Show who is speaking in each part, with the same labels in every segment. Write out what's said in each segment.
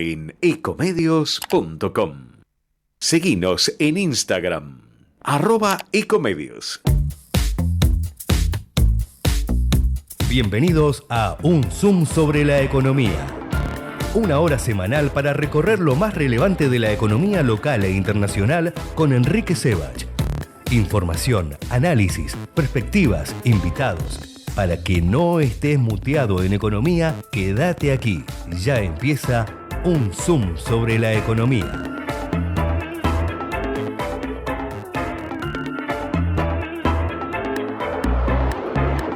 Speaker 1: en ecomedios.com. Seguinos en Instagram, @ecomedios.
Speaker 2: Bienvenidos a Un Zoom sobre la economía. Una hora semanal para recorrer lo más relevante de la economía local e internacional con Enrique Sebach. Información, análisis, perspectivas, invitados. Para que no estés muteado en economía, quédate aquí. Ya empieza Un Zoom sobre la economía.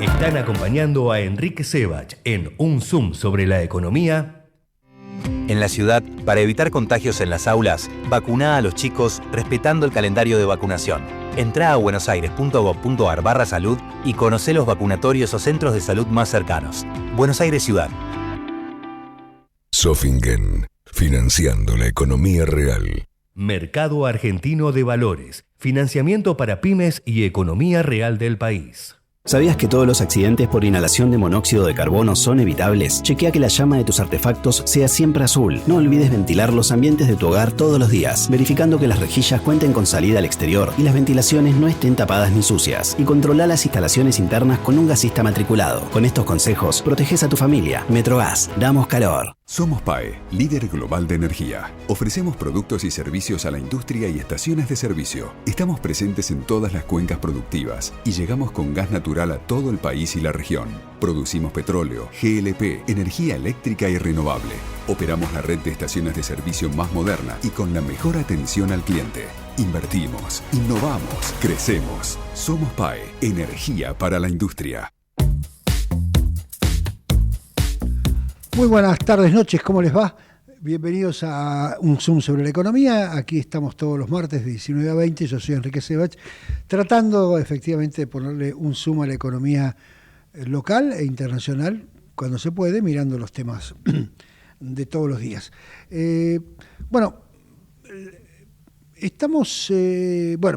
Speaker 2: Están acompañando a Enrique Sebach en Un Zoom sobre la economía.
Speaker 3: En la ciudad, para evitar contagios en las aulas, vacuná a los chicos respetando el calendario de vacunación. Entrá a buenosaires.gov.ar/salud y conocé los vacunatorios o centros de salud más cercanos. Buenos Aires Ciudad.
Speaker 4: Sofingen, financiando la economía real.
Speaker 2: Mercado Argentino de Valores, financiamiento para pymes y economía real del país.
Speaker 5: ¿Sabías que todos los accidentes por inhalación de monóxido de carbono son evitables? Chequea que la llama de tus artefactos sea siempre azul. No olvides ventilar los ambientes de tu hogar todos los días, verificando que las rejillas cuenten con salida al exterior y las ventilaciones no estén tapadas ni sucias. Y controla las instalaciones internas con un gasista matriculado. Con estos consejos, proteges a tu familia. Metrogas, damos calor.
Speaker 6: Somos PAE, líder global de energía. Ofrecemos productos y servicios a la industria y estaciones de servicio. Estamos presentes en todas las cuencas productivas y llegamos con gas natural a todo el país y la región. Producimos petróleo, GLP, energía eléctrica y renovable. Operamos la red de estaciones de servicio más moderna y con la mejor atención al cliente. Invertimos, innovamos, crecemos. Somos PAE, energía para la industria.
Speaker 7: Muy buenas tardes, noches, ¿cómo les va? Bienvenidos a Un Zoom sobre la economía. Aquí estamos todos los martes de 19 a 20. Yo soy Enrique Sebach, tratando efectivamente de ponerle un zoom a la economía local e internacional cuando se puede, mirando los temas de todos los días.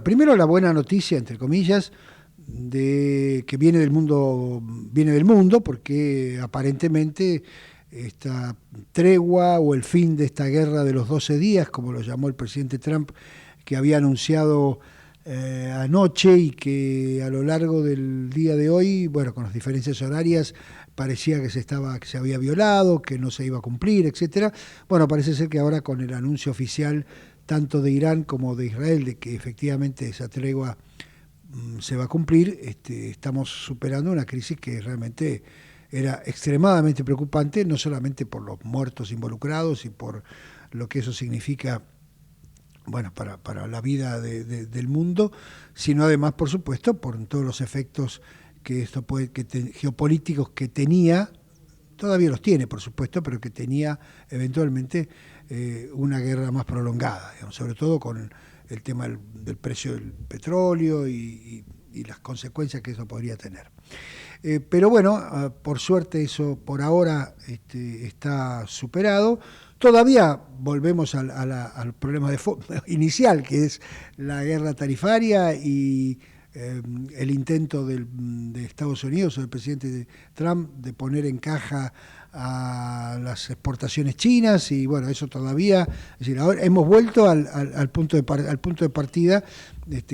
Speaker 7: Primero la buena noticia, entre comillas, de que viene del mundo, porque aparentemente esta tregua o el fin de esta guerra de los 12 días, como lo llamó el presidente Trump, que había anunciado anoche y que a lo largo del día de hoy, con las diferencias horarias, parecía que se había violado, que no se iba a cumplir, etcétera. Parece ser que ahora con el anuncio oficial tanto de Irán como de Israel de que efectivamente esa tregua se va a cumplir, estamos superando una crisis que realmente era extremadamente preocupante, no solamente por los muertos involucrados y por lo que eso significa para la vida del mundo, sino además, por supuesto, por todos los efectos que esto geopolíticos que tenía, todavía los tiene, por supuesto, pero que tenía eventualmente una guerra más prolongada, sobre todo con el tema del precio del petróleo y las consecuencias que eso podría tener. Pero por suerte eso por ahora está superado. Todavía volvemos al problema inicial, que es la guerra tarifaria y el intento de Estados Unidos o del presidente Trump de poner en caja a las exportaciones chinas y eso todavía, es decir, ahora hemos vuelto al punto de partida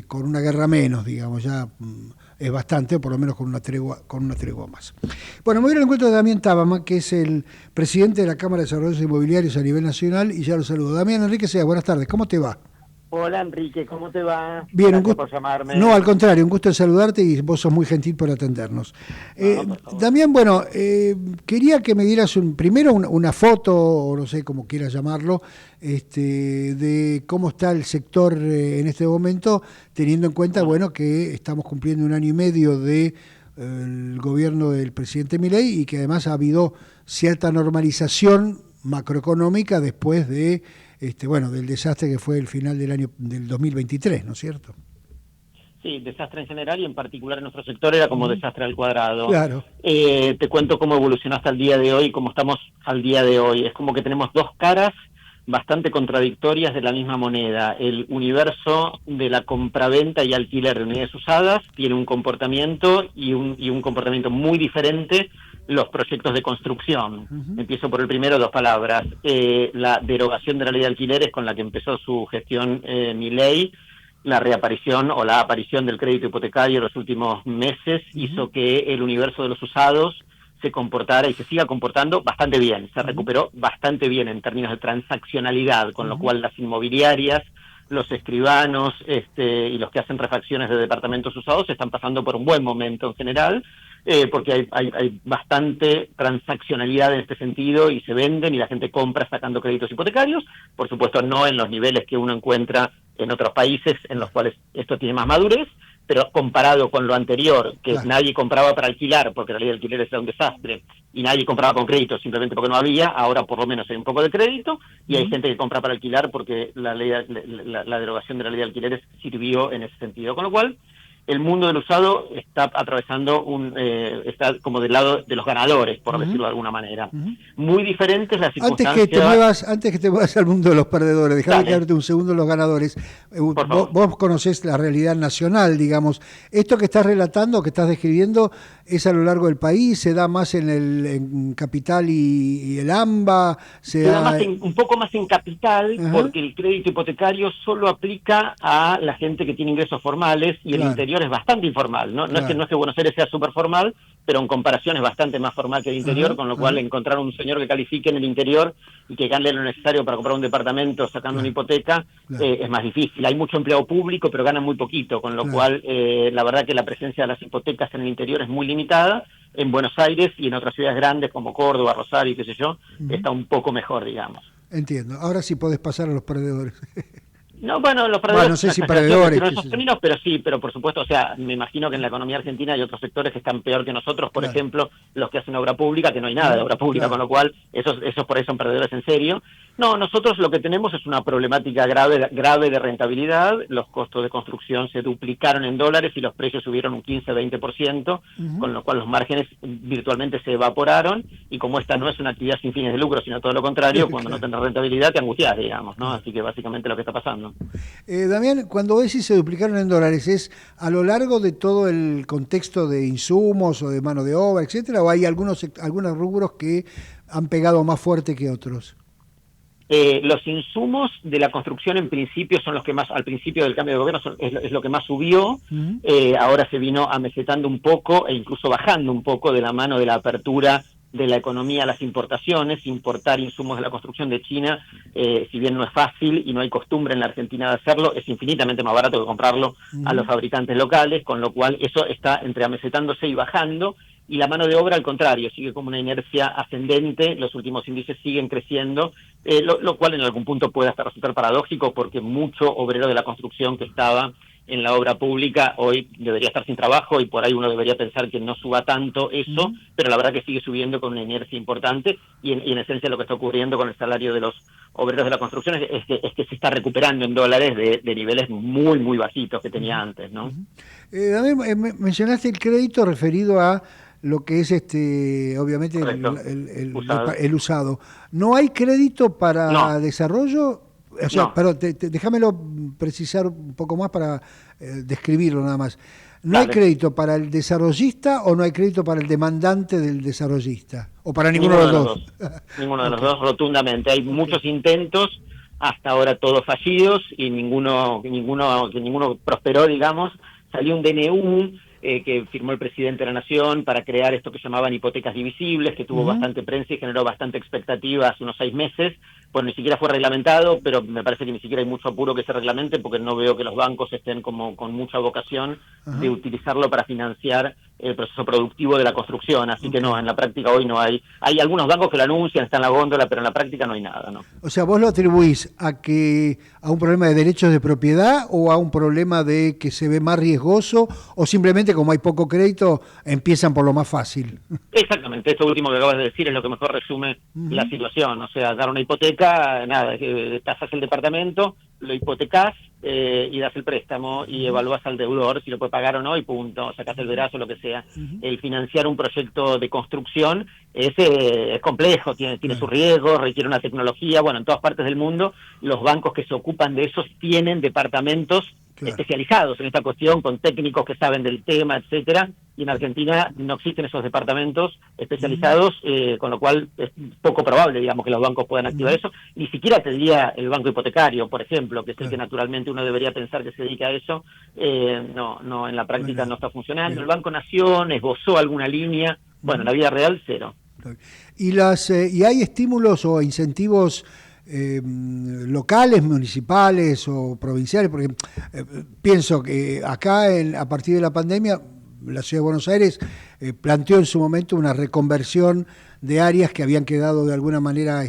Speaker 7: con una guerra menos, digamos, ya es bastante, o por lo menos con una tregua más. Me voy al encuentro de Damián Tábama, que es el presidente de la Cámara de Desarrollos Inmobiliarios a nivel nacional, y ya lo saludo. Damián, Enrique Sea, buenas tardes, ¿cómo te va?
Speaker 8: Hola Enrique, ¿cómo te va?
Speaker 7: Bien,
Speaker 8: Gracias
Speaker 7: un gusto
Speaker 8: por llamarme.
Speaker 7: No, al contrario, un gusto en saludarte y vos sos muy gentil por atendernos. Damián, quería que me dieras primero una foto, o no sé cómo quieras llamarlo, de cómo está el sector en este momento, teniendo en cuenta que estamos cumpliendo 1 año y medio de el gobierno del presidente Milei y que además ha habido cierta normalización macroeconómica después de del desastre que fue el final del año del 2023, ¿no es cierto?
Speaker 8: Sí, desastre en general y en particular en nuestro sector era como desastre al cuadrado.
Speaker 7: Claro.
Speaker 8: Te cuento cómo evolucionó hasta el día de hoy, cómo estamos al día de hoy. Es como que tenemos dos caras bastante contradictorias de la misma moneda. El universo de la compraventa y alquiler de unidades usadas tiene un comportamiento y un comportamiento muy diferente los proyectos de construcción. Empiezo por el primero, 2 palabras. La derogación de la ley de alquileres con la que empezó su gestión Milei, la reaparición o la aparición del crédito hipotecario en los últimos meses hizo que el universo de los usados se comportara y se siga comportando bastante bien. Se recuperó bastante bien en términos de transaccionalidad, con lo cual las inmobiliarias, los escribanos y los que hacen refacciones de departamentos usados están pasando por un buen momento en general, porque hay bastante transaccionalidad en este sentido y se venden y la gente compra sacando créditos hipotecarios, por supuesto no en los niveles que uno encuentra en otros países en los cuales esto tiene más madurez, pero comparado con lo anterior, que nadie compraba para alquilar porque la ley de alquileres era un desastre y nadie compraba con crédito simplemente porque no había, ahora por lo menos hay un poco de crédito y hay gente que compra para alquilar porque la derogación de la ley de alquileres sirvió en ese sentido, con lo cual el mundo del usado está atravesando está como del lado de los ganadores, por decirlo de alguna manera. Muy diferentes las circunstancias.
Speaker 7: Antes que te muevas al mundo de los perdedores, dejame quedarte un segundo en los ganadores. Vos conocés la realidad nacional, digamos. Esto que estás relatando, que estás describiendo, ¿es a lo largo del país? ¿Se da más en Capital y el AMBA?
Speaker 8: Se da un poco más en Capital, porque el crédito hipotecario solo aplica a la gente que tiene ingresos formales y el interior es bastante informal, ¿no? No es que Buenos Aires sea súper formal, pero en comparación es bastante más formal que el interior, con lo cual encontrar un señor que califique en el interior y que gane lo necesario para comprar un departamento sacando una hipoteca es más difícil. Hay mucho empleado público, pero ganan muy poquito, con lo cual la verdad que la presencia de las hipotecas en el interior es muy limitada. En Buenos Aires y en otras ciudades grandes como Córdoba, Rosario, qué sé yo, está un poco mejor, digamos.
Speaker 7: Entiendo. Ahora sí podés pasar a los perdedores.
Speaker 8: No, bueno, los perdedores,
Speaker 7: no sé si perdedores,
Speaker 8: en esos términos, pero por supuesto, o sea, me imagino que en la economía argentina hay otros sectores que están peor que nosotros, por ejemplo, los que hacen obra pública, que no hay nada de obra pública, con lo cual esos por ahí son perdedores en serio. No, nosotros lo que tenemos es una problemática grave de rentabilidad. Los costos de construcción se duplicaron en dólares y los precios subieron un 15-20%, con lo cual los márgenes virtualmente se evaporaron, y como esta no es una actividad sin fines de lucro, sino todo lo contrario, cuando no tenés rentabilidad te angustias, digamos, ¿no? Así que básicamente lo que está pasando.
Speaker 7: Damián, cuando decís se duplicaron en dólares, ¿es a lo largo de todo el contexto de insumos o de mano de obra, etcétera, o hay algunos rubros que han pegado más fuerte que otros?
Speaker 8: Los insumos de la construcción en principio son los que más, al principio del cambio de gobierno, es lo que más subió. Ahora se vino amesetando un poco e incluso bajando un poco de la mano de la apertura de la economía a las importaciones. Importar insumos de la construcción de China, si bien no es fácil y no hay costumbre en la Argentina de hacerlo, es infinitamente más barato que comprarlo a los fabricantes locales, con lo cual eso está entre amesetándose y bajando. Y la mano de obra, al contrario, sigue como una inercia ascendente, los últimos índices siguen creciendo, lo cual en algún punto puede hasta resultar paradójico, porque mucho obrero de la construcción que estaba en la obra pública hoy debería estar sin trabajo, y por ahí uno debería pensar que no suba tanto eso, pero la verdad que sigue subiendo con una inercia importante, y en esencia lo que está ocurriendo con el salario de los obreros de la construcción es que se está recuperando en dólares de niveles muy, muy bajitos que tenía antes, ¿no?
Speaker 7: También mencionaste el crédito referido a lo que es obviamente el usado. ¿No hay crédito para desarrollo? O sea, pero déjamelo precisar un poco más para describirlo nada más. ¿No hay crédito para el desarrollista o no hay crédito para el demandante del desarrollista? ¿O para ninguno de los dos?
Speaker 8: Ninguno de los dos, rotundamente. Hay muchos intentos, hasta ahora todos fallidos, y ninguno prosperó, digamos. Salió un DNU que firmó el presidente de la Nación para crear esto que llamaban hipotecas divisibles, que tuvo bastante prensa y generó bastante expectativa hace unos 6 meses. Pues ni siquiera fue reglamentado, pero me parece que ni siquiera hay mucho apuro que se reglamente, porque no veo que los bancos estén como con mucha vocación de utilizarlo para financiar el proceso productivo de la construcción. Así que no, en la práctica hoy no hay. Hay algunos bancos que lo anuncian, está en la góndola, pero en la práctica no hay nada, ¿no?
Speaker 7: O sea, ¿vos lo atribuís a un problema de derechos de propiedad o a un problema de que se ve más riesgoso, o simplemente como hay poco crédito empiezan por lo más fácil?
Speaker 8: Exactamente, esto último que acabas de decir es lo que mejor resume la situación. O sea, dar una hipoteca, nada, tasas el departamento, lo hipotecás y das el préstamo y evalúas al deudor si lo puede pagar o no, y punto, sacás el verazo, lo que sea. El financiar un proyecto de construcción es complejo, tiene su riesgo, requiere una tecnología. Bueno, en todas partes del mundo los bancos que se ocupan de esos tienen departamentos especializados en esta cuestión, con técnicos que saben del tema, etcétera, y en Argentina no existen esos departamentos especializados, con lo cual es poco probable, digamos, que los bancos puedan activar eso. Ni siquiera te diría el banco hipotecario, por ejemplo, que es el que naturalmente uno debería pensar que se dedica a eso. No, en la práctica no está funcionando. El Banco Nación esbozó alguna línea, bueno, en la vida real, cero.
Speaker 7: ¿Y hay estímulos o incentivos locales, municipales o provinciales? Porque pienso que acá, a partir de la pandemia, la Ciudad de Buenos Aires planteó en su momento una reconversión de áreas que habían quedado de alguna manera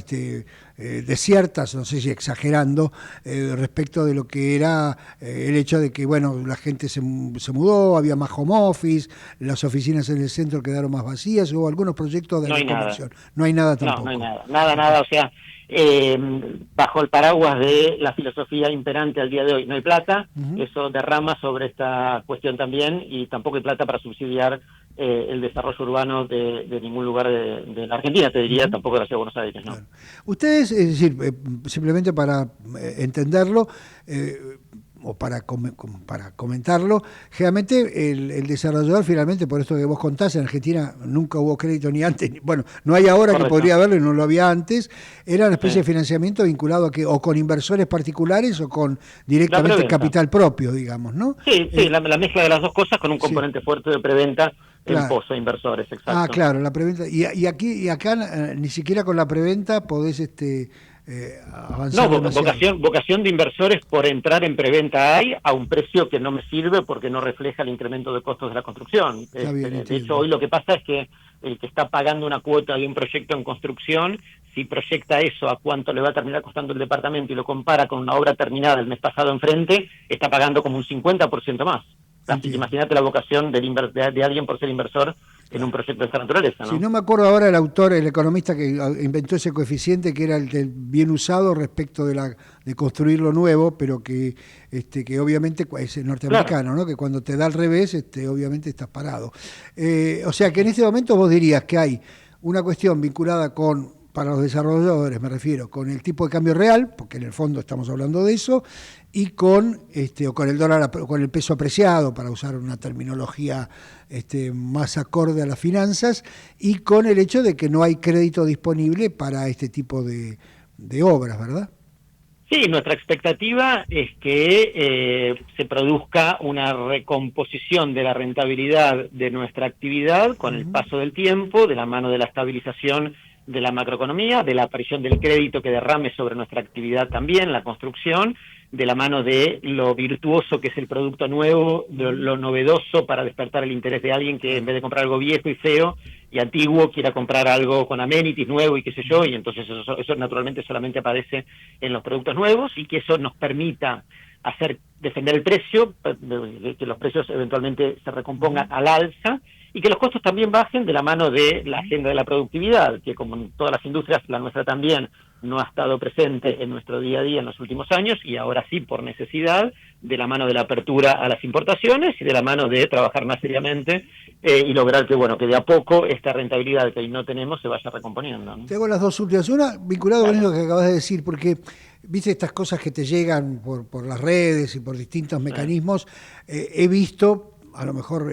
Speaker 7: desiertas, no sé si exagerando, respecto de lo que era el hecho de que, bueno, la gente se mudó, había más home office, las oficinas en el centro quedaron más vacías, hubo algunos proyectos de reconversión. No hay nada tampoco.
Speaker 8: No hay nada, o sea, bajo el paraguas de la filosofía imperante al día de hoy, no hay plata, eso derrama sobre esta cuestión también, y tampoco hay plata para subsidiar el desarrollo urbano de ningún lugar de la Argentina, te diría, tampoco de la Ciudad de Buenos Aires, ¿no?
Speaker 7: Claro. Ustedes, es decir, simplemente para entenderlo, o para comentarlo, generalmente el desarrollador, finalmente, por esto que vos contás, en Argentina nunca hubo crédito ni antes, bueno, no hay ahora. Correcto. Que podría haberlo y no lo había antes, era una especie de financiamiento vinculado a que o con inversores particulares o con directamente capital propio, digamos, ¿no?
Speaker 8: Sí, la mezcla de las dos cosas con un componente fuerte de preventa. Claro. En pozo de inversores, exacto.
Speaker 7: Claro, la preventa. Y acá ni siquiera con la preventa podés avanzar.
Speaker 8: No, vocación de inversores por entrar en preventa hay, a un precio que no me sirve porque no refleja el incremento de costos de la construcción. De hecho, hoy lo que pasa es que el que está pagando una cuota de un proyecto en construcción, si proyecta eso a cuánto le va a terminar costando el departamento y lo compara con una obra terminada el mes pasado enfrente, está pagando como un 50% más. Así que imagínate la vocación de alguien por ser inversor en un proyecto de esta naturaleza, ¿no?
Speaker 7: Si no me acuerdo ahora el autor, el economista que inventó ese coeficiente, que era el del bien usado respecto de construir lo nuevo, pero que obviamente es norteamericano, claro, ¿no? Que cuando te da al revés, obviamente estás parado. O sea que en este momento vos dirías que hay una cuestión vinculada para los desarrolladores, me refiero, con el tipo de cambio real, porque en el fondo estamos hablando de eso, y con el dólar, con el peso apreciado, para usar una terminología más acorde a las finanzas, y con el hecho de que no hay crédito disponible para este tipo de obras, ¿verdad?
Speaker 8: Sí, nuestra expectativa es que se produzca una recomposición de la rentabilidad de nuestra actividad con el paso del tiempo, de la mano de la estabilización de la macroeconomía, de la aparición del crédito que derrame sobre nuestra actividad también, la construcción, de la mano de lo virtuoso que es el producto nuevo, de lo novedoso para despertar el interés de alguien que en vez de comprar algo viejo y feo y antiguo, quiera comprar algo con amenities nuevo y qué sé yo, y entonces eso naturalmente solamente aparece en los productos nuevos, y que eso nos permita defender el precio, que los precios eventualmente se recompongan al alza, y que los costos también bajen de la mano de la agenda de la productividad, que como en todas las industrias, la nuestra también no ha estado presente en nuestro día a día en los últimos años, y ahora sí por necesidad, de la mano de la apertura a las importaciones y de la mano de trabajar más seriamente y lograr que de a poco esta rentabilidad que hoy no tenemos se vaya recomponiendo, ¿no?
Speaker 7: Te hago las dos últimas. Una, vinculado con eso que acabas de decir, porque viste estas cosas que te llegan por las redes y por distintos mecanismos. He visto, a lo mejor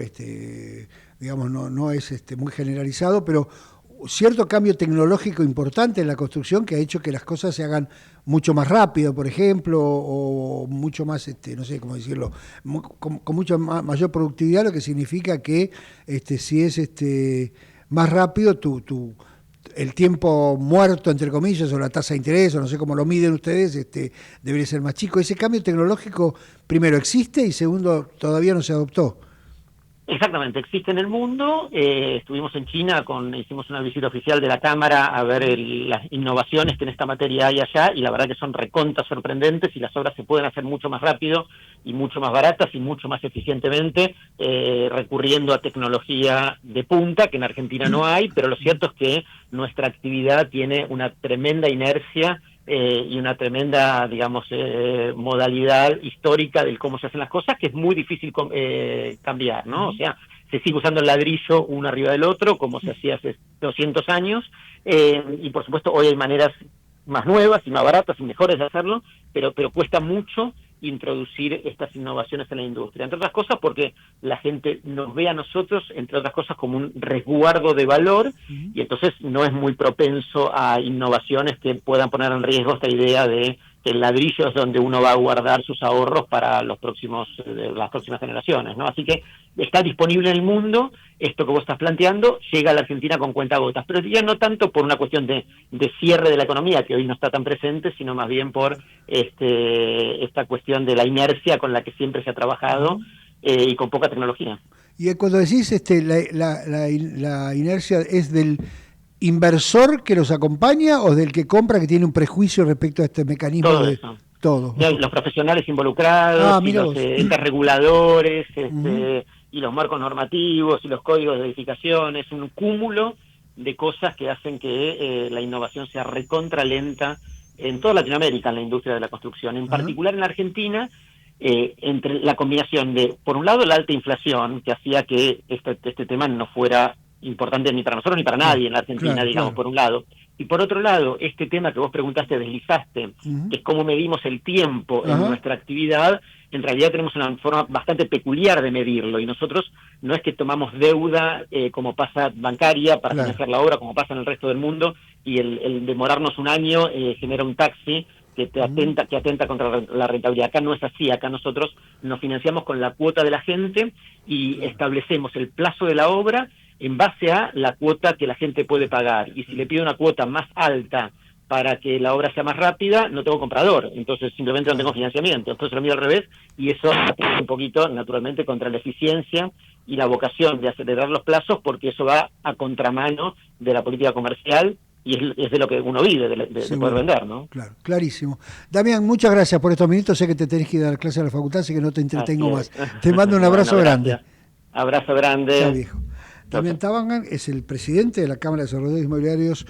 Speaker 7: digamos no es muy generalizado, pero cierto cambio tecnológico importante en la construcción que ha hecho que las cosas se hagan mucho más rápido, por ejemplo, o mucho más, no sé cómo decirlo, con mucha mayor productividad, lo que significa que si es más rápido el tiempo muerto, entre comillas, o la tasa de interés, o no sé cómo lo miden ustedes, debería ser más chico. Ese cambio tecnológico, primero, existe, y segundo, todavía no se adoptó.
Speaker 8: Exactamente, existe en el mundo. Estuvimos en China, hicimos una visita oficial de la Cámara a ver las innovaciones que en esta materia hay allá, y la verdad que son recontra sorprendentes, y las obras se pueden hacer mucho más rápido y mucho más baratas y mucho más eficientemente, recurriendo a tecnología de punta que en Argentina no hay, pero lo cierto es que nuestra actividad tiene una tremenda inercia y una tremenda, digamos, modalidad histórica del cómo se hacen las cosas, que es muy difícil cambiar, ¿no? O sea, se sigue usando el ladrillo uno arriba del otro, como se hacía hace 200 años, y por supuesto hoy hay maneras más nuevas y más baratas y mejores de hacerlo, pero cuesta mucho introducir estas innovaciones en la industria. Entre otras cosas porque la gente nos ve a nosotros, entre otras cosas, como un resguardo de valor, y entonces no es muy propenso a innovaciones que puedan poner en riesgo esta idea de que el ladrillo es donde uno va a guardar sus ahorros para las próximas generaciones, ¿no? Así que está disponible en el mundo, esto que vos estás planteando llega a la Argentina con cuentagotas, pero ya no tanto por una cuestión de cierre de la economía, que hoy no está tan presente, sino más bien por esta cuestión de la inercia con la que siempre se ha trabajado y con poca tecnología.
Speaker 7: Y cuando decís la inercia, ¿es del inversor que los acompaña o del que compra, que tiene un prejuicio respecto a este mecanismo?
Speaker 8: Todo eso.
Speaker 7: Todo.
Speaker 8: Los profesionales involucrados, y los entes reguladores, y los marcos normativos, y los códigos de edificación, es un cúmulo de cosas que hacen que la innovación sea recontralenta en toda Latinoamérica, en la industria de la construcción, en particular en la Argentina, entre la combinación de, por un lado, la alta inflación, que hacía que este tema no fuera importante ni para nosotros ni para nadie en la Argentina, digamos, por un lado. Y por otro lado, este tema que vos preguntaste, deslizaste, que es cómo medimos el tiempo en nuestra actividad, en realidad tenemos una forma bastante peculiar de medirlo, y nosotros no es que tomamos deuda como pasa bancaria para financiar la obra, como pasa en el resto del mundo, y el demorarnos un año genera un taxi que atenta contra la rentabilidad. Acá no es así, acá nosotros nos financiamos con la cuota de la gente y establecemos el plazo de la obra en base a la cuota que la gente puede pagar. Y si le pido una cuota más alta para que la obra sea más rápida, no tengo comprador, entonces simplemente no tengo financiamiento. Entonces lo mío al revés, y eso atenta un poquito, naturalmente, contra la eficiencia y la vocación de acelerar los plazos, porque eso va a contramano de la política comercial, y es de lo que uno vive, de poder vender, ¿no? Claro,
Speaker 7: clarísimo. Damián, muchas gracias por estos minutos. Sé que te tenés que ir a dar clase a la facultad, así que no te entretengo más. Te mando un abrazo grande.
Speaker 8: Abrazo grande.
Speaker 7: Chao, viejo. Damián Tabangan es el presidente de la Cámara de Desarrolladores Inmobiliarios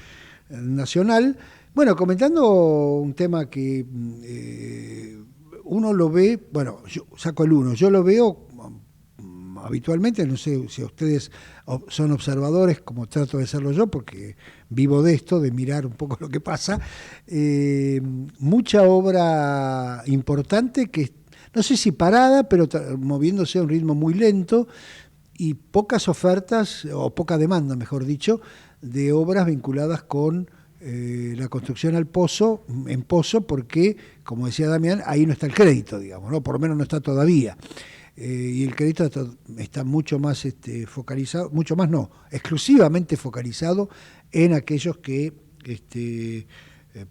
Speaker 7: Nacional. Bueno, comentando un tema que uno lo ve, bueno, yo saco el uno, yo lo veo habitualmente, no sé si ustedes son observadores, como trato de serlo yo, porque vivo de esto, de mirar un poco lo que pasa, mucha obra importante que, no sé si parada, pero moviéndose a un ritmo muy lento, y pocas ofertas, o poca demanda, mejor dicho, de obras vinculadas con la construcción en pozo, porque, como decía Damián, ahí no está el crédito, digamos, ¿no? Por lo menos no está todavía. Y el crédito está mucho más focalizado, mucho más no, exclusivamente focalizado en aquellos que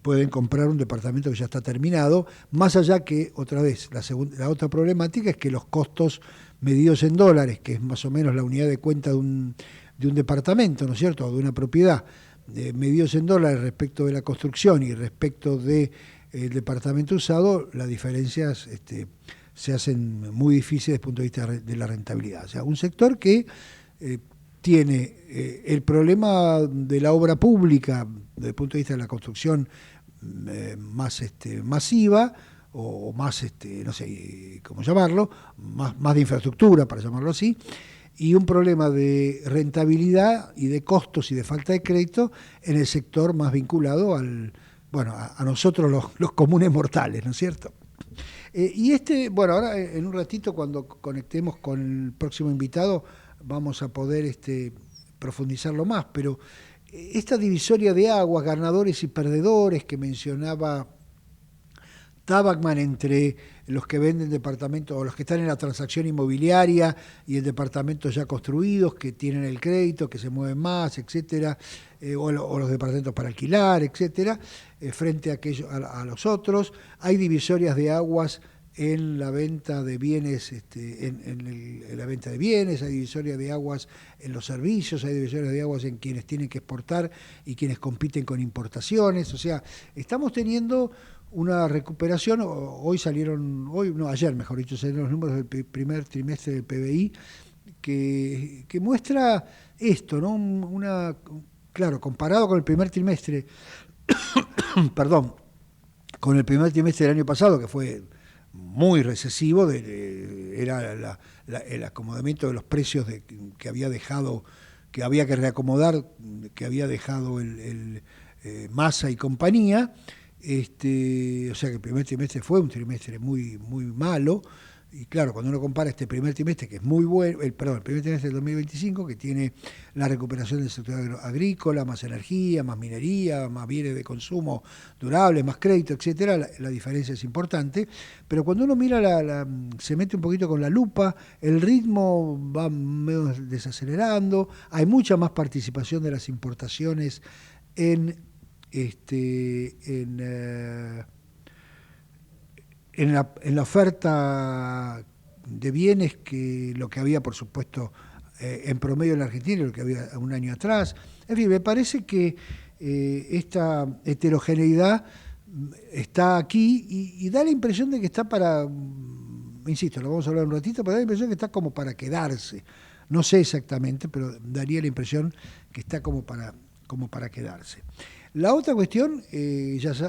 Speaker 7: pueden comprar un departamento que ya está terminado, más allá que, otra vez, la otra problemática es que los costos medidos en dólares, que es más o menos la unidad de cuenta de un departamento, ¿no es cierto?, o de una propiedad, medidos en dólares respecto de la construcción y respecto del departamento usado, las diferencias se hacen muy difíciles desde el punto de vista de la rentabilidad. O sea, un sector que tiene el problema de la obra pública desde el punto de vista de la construcción más masiva, o más, no sé cómo llamarlo, más de infraestructura, para llamarlo así, y un problema de rentabilidad y de costos y de falta de crédito en el sector más vinculado a nosotros los comunes mortales, ¿no es cierto? Y bueno, ahora en un ratito, cuando conectemos con el próximo invitado, vamos a poder profundizarlo más, pero esta divisoria de aguas, ganadores y perdedores que mencionaba Tabangan, entre los que venden departamentos o los que están en la transacción inmobiliaria y el departamento ya construidos, que tienen el crédito, que se mueven más, etcétera, o los departamentos para alquilar, etcétera, frente a los otros. Hay divisorias de aguas en la venta de bienes, en la venta de bienes, hay divisorias de aguas en los servicios, hay divisorias de aguas en quienes tienen que exportar y quienes compiten con importaciones. O sea, estamos teniendo una recuperación. Ayer, mejor dicho, salieron los números del primer trimestre del PBI que muestra esto, ¿no? Claro, comparado con el primer trimestre, perdón, con el primer trimestre del año pasado, que fue muy recesivo, era el acomodamiento de los precios que había que reacomodar, que había dejado el Massa y compañía. O sea que el primer trimestre fue un trimestre muy, muy malo. Y claro, cuando uno compara este primer trimestre, que es muy bueno, el primer trimestre del 2025, que tiene la recuperación del sector agrícola, más energía, más minería, más bienes de consumo durables, más crédito, etcétera, la diferencia es importante. Pero cuando uno mira, se mete un poquito con la lupa, el ritmo va medio desacelerando, hay mucha más participación de las importaciones en la oferta de bienes que lo que había, por supuesto, en promedio en la Argentina, lo que había un año atrás. En fin, me parece que esta heterogeneidad está aquí y da la impresión de que está para, insisto, lo vamos a hablar un ratito, pero da la impresión que está como para quedarse. No sé exactamente, pero daría la impresión que está como para quedarse. La otra cuestión,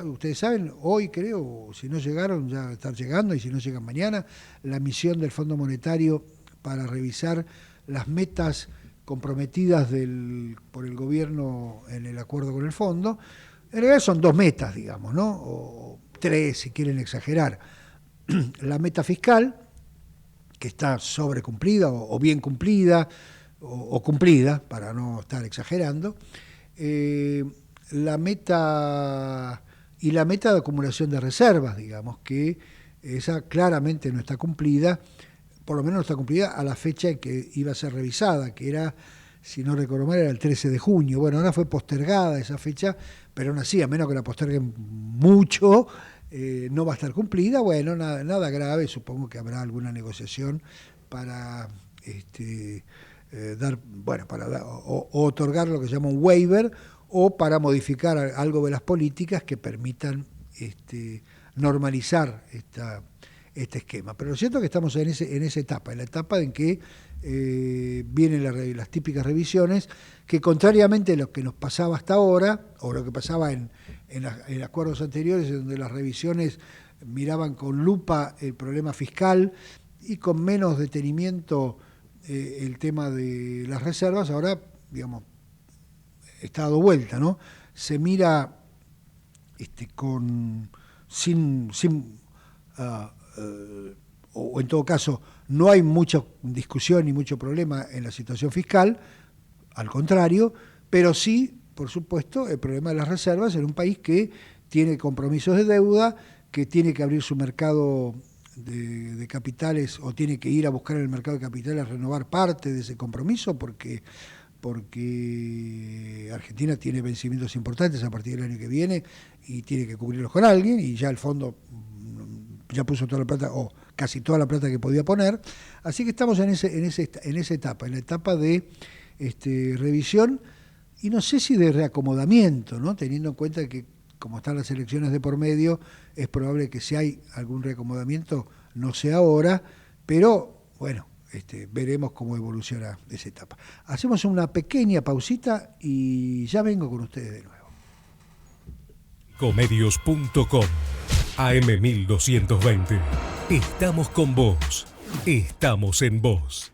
Speaker 7: ustedes saben, hoy creo, si no llegaron, ya están llegando, y si no llegan mañana, la misión del Fondo Monetario para revisar las metas comprometidas por el gobierno en el acuerdo con el fondo. En realidad son 2 metas, digamos, ¿no? O 3, si quieren exagerar. La meta fiscal, que está sobrecumplida o bien cumplida, o cumplida, para no estar exagerando. La meta de acumulación de reservas, digamos, que esa claramente no está cumplida, por lo menos no está cumplida a la fecha en que iba a ser revisada, que era, si no recuerdo mal, era el 13 de junio. Bueno, ahora fue postergada esa fecha, pero aún así, a menos que la posterguen mucho, no va a estar cumplida. Bueno, nada grave, supongo que habrá alguna negociación para otorgar lo que se llama un waiver, o para modificar algo de las políticas que permitan normalizar este esquema. Pero lo cierto es que estamos en esa etapa, en la etapa en que vienen las típicas revisiones, que contrariamente a lo que nos pasaba hasta ahora, o lo que pasaba en acuerdos anteriores, donde las revisiones miraban con lupa el problema fiscal y con menos detenimiento el tema de las reservas, ahora, digamos, está dado vuelta, ¿no? Se mira o en todo caso, no hay mucha discusión ni mucho problema en la situación fiscal, al contrario, pero sí, por supuesto, el problema de las reservas en un país que tiene compromisos de deuda, que tiene que abrir su mercado de capitales, o tiene que ir a buscar en el mercado de capitales a renovar parte de ese compromiso, porque Argentina tiene vencimientos importantes a partir del año que viene y tiene que cubrirlos con alguien, y ya el fondo ya puso toda la plata, o casi toda la plata que podía poner. Así que estamos en esa etapa, en la etapa de revisión, y no sé si de reacomodamiento, ¿no? Teniendo en cuenta que, como están las elecciones de por medio, es probable que si hay algún reacomodamiento no sea ahora, pero bueno, veremos cómo evoluciona esa etapa. Hacemos una pequeña pausita y ya vengo con ustedes de nuevo.
Speaker 2: Ecomedios.com AM1220. Estamos con vos. Estamos en vos.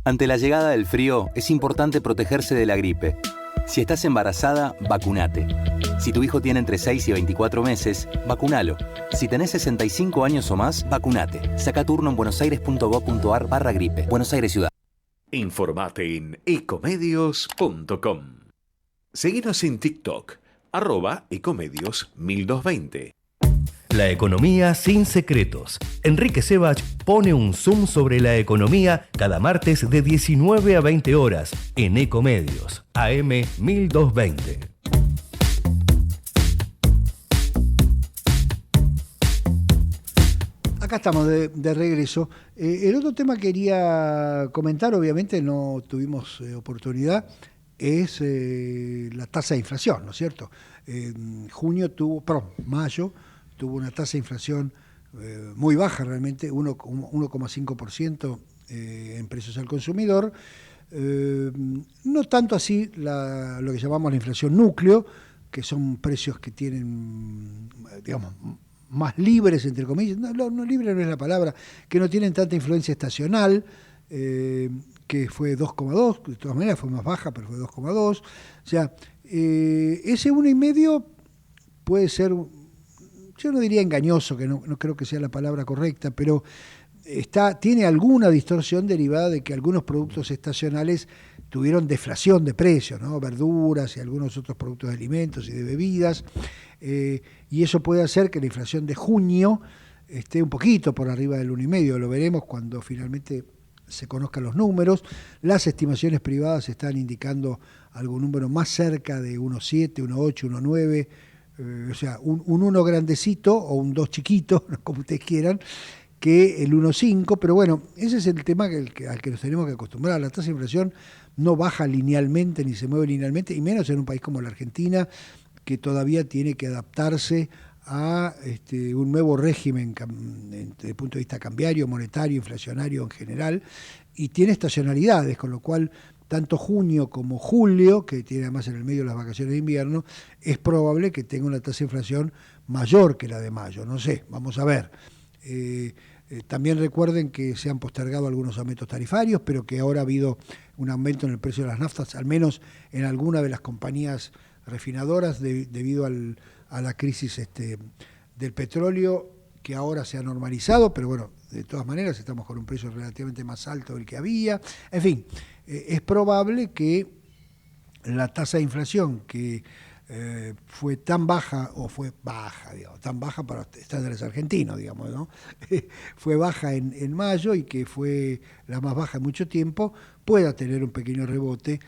Speaker 3: Ante la llegada del frío, es importante protegerse de la gripe. Si estás embarazada, vacunate. Si tu hijo tiene entre 6 y 24 meses, vacunalo. Si tenés 65 años o más, vacunate. Saca turno en buenosAires.gov.ar/gripe. Buenos Aires Ciudad.
Speaker 1: Informate en ecomedios.com. Seguinos en TikTok, @ecomedios1220.
Speaker 2: La economía sin secretos. Enrique Sebach pone un zoom sobre la economía cada martes de 19 a 20 horas en Ecomedios, AM1220.
Speaker 7: Acá estamos de regreso. El otro tema que quería comentar, obviamente no tuvimos oportunidad, es la tasa de inflación, ¿no es cierto? Mayo tuvo una tasa de inflación muy baja realmente, 1,5% en precios al consumidor. No tanto así lo que llamamos la inflación núcleo, que son precios que tienen, digamos, más libres, entre comillas, no libre no es la palabra, que no tienen tanta influencia estacional, que fue 2,2, de todas maneras fue más baja, pero fue 2,2. O sea, ese 1,5 puede ser, yo no diría engañoso, que no creo que sea la palabra correcta, pero tiene alguna distorsión derivada de que algunos productos estacionales tuvieron deflación de precios, ¿no? Verduras y algunos otros productos de alimentos y de bebidas, y eso puede hacer que la inflación de junio esté un poquito por arriba del 1,5%, lo veremos cuando finalmente se conozcan los números. Las estimaciones privadas están indicando algún número más cerca de 1,7, 1,8, 1,9, o sea, un 1 grandecito o un 2 chiquito, como ustedes quieran, que el 1,5, pero bueno, ese es el tema al que nos tenemos que acostumbrar. La tasa de inflación no baja linealmente ni se mueve linealmente, y menos en un país como la Argentina, que todavía tiene que adaptarse a un nuevo régimen desde el punto de vista cambiario, monetario, inflacionario en general, y tiene estacionalidades, con lo cual tanto junio como julio, que tiene además en el medio las vacaciones de invierno, es probable que tenga una tasa de inflación mayor que la de mayo. No sé, vamos a ver. También recuerden que se han postergado algunos aumentos tarifarios, pero que ahora ha habido un aumento en el precio de las naftas, al menos en alguna de las compañías refinadoras, debido a la crisis del petróleo, que ahora se ha normalizado, pero bueno, de todas maneras estamos con un precio relativamente más alto del que había. En fin, es probable que la tasa de inflación que fue tan baja, o fue baja, digamos, tan baja para estándares argentinos, digamos, ¿no? Fue baja en mayo y que fue la más baja en mucho tiempo, pueda tener un pequeño rebote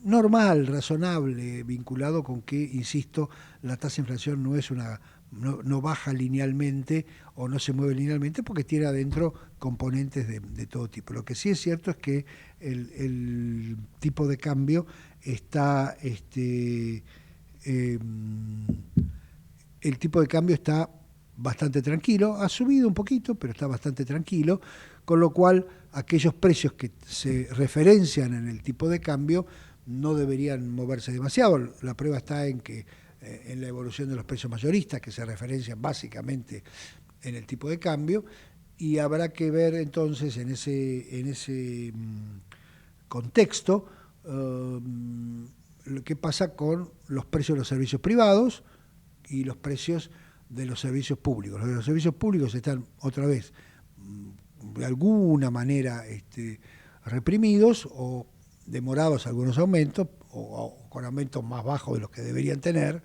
Speaker 7: normal, razonable, vinculado con que, insisto, la tasa de inflación no baja linealmente o no se mueve linealmente, porque tiene adentro componentes de todo tipo. Lo que sí es cierto es que el tipo de cambio está el tipo de cambio está bastante tranquilo, ha subido un poquito, pero está bastante tranquilo, con lo cual aquellos precios que se referencian en el tipo de cambio no deberían moverse demasiado. La prueba está en que en la evolución de los precios mayoristas, que se referencian básicamente en el tipo de cambio, y habrá que ver entonces en ese contexto lo que pasa con los precios de los servicios privados y los precios de los servicios públicos. Los servicios públicos están otra vez de alguna manera reprimidos o demorados algunos aumentos, o con aumentos más bajos de los que deberían tener.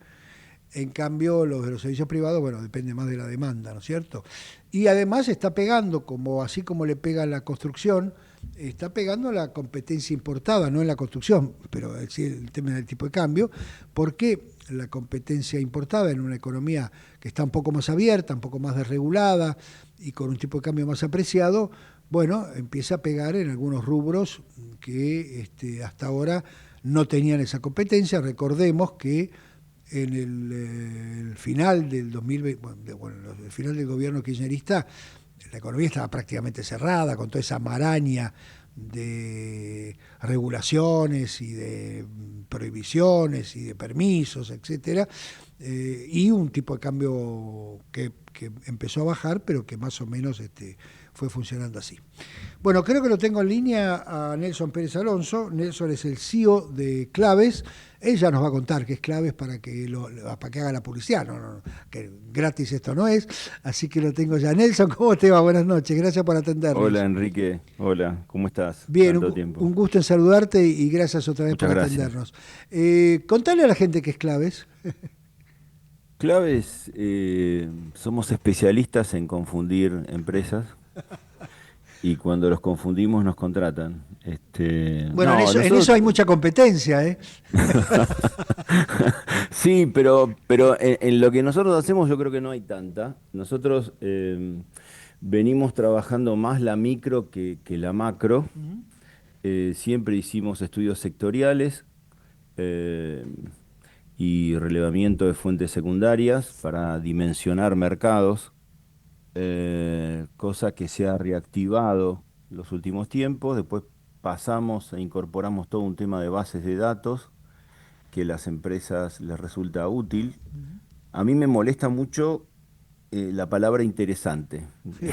Speaker 7: En cambio, los de los servicios privados, bueno, depende más de la demanda, ¿no es cierto? Y además está pegando, así como le pega a la construcción, está pegando a la competencia importada, no en la construcción, pero sí el tema del tipo de cambio, porque la competencia importada en una economía que está un poco más abierta, un poco más desregulada y con un tipo de cambio más apreciado, bueno, empieza a pegar en algunos rubros que hasta ahora no tenían esa competencia. Recordemos que en el final del 2020, el final del gobierno kirchnerista, la economía estaba prácticamente cerrada, con toda esa maraña de regulaciones y de prohibiciones y de permisos, etcétera, y un tipo de cambio que empezó a bajar, pero que más o menos fue funcionando así. Bueno, creo que lo tengo en línea a Nelson Pérez Alonso. Nelson es el CEO de Claves. Él ya nos va a contar qué es Claves para que haga la publicidad. No, que gratis esto no es. Así que lo tengo ya. Nelson, ¿cómo te va? Buenas noches. Gracias por atendernos.
Speaker 9: Hola, Enrique. Hola, ¿cómo estás?
Speaker 7: Bien, un gusto en saludarte y gracias otra vez
Speaker 9: Muchas
Speaker 7: por
Speaker 9: gracias.
Speaker 7: atendernos. Contale a la gente qué es Claves.
Speaker 9: Claves, somos especialistas en confundir empresas y cuando los confundimos nos contratan.
Speaker 7: Bueno,
Speaker 9: no,
Speaker 7: en eso hay mucha competencia, ¿eh?
Speaker 9: Sí, pero en lo que nosotros hacemos yo creo que no hay tanta. Nosotros venimos trabajando más la micro que la macro. Siempre hicimos estudios sectoriales y relevamiento de fuentes secundarias para dimensionar mercados, cosa que se ha reactivado los últimos tiempos. Después pasamos e incorporamos todo un tema de bases de datos que a las empresas les resulta útil. A mí me molesta mucho la palabra interesante.
Speaker 7: Sí.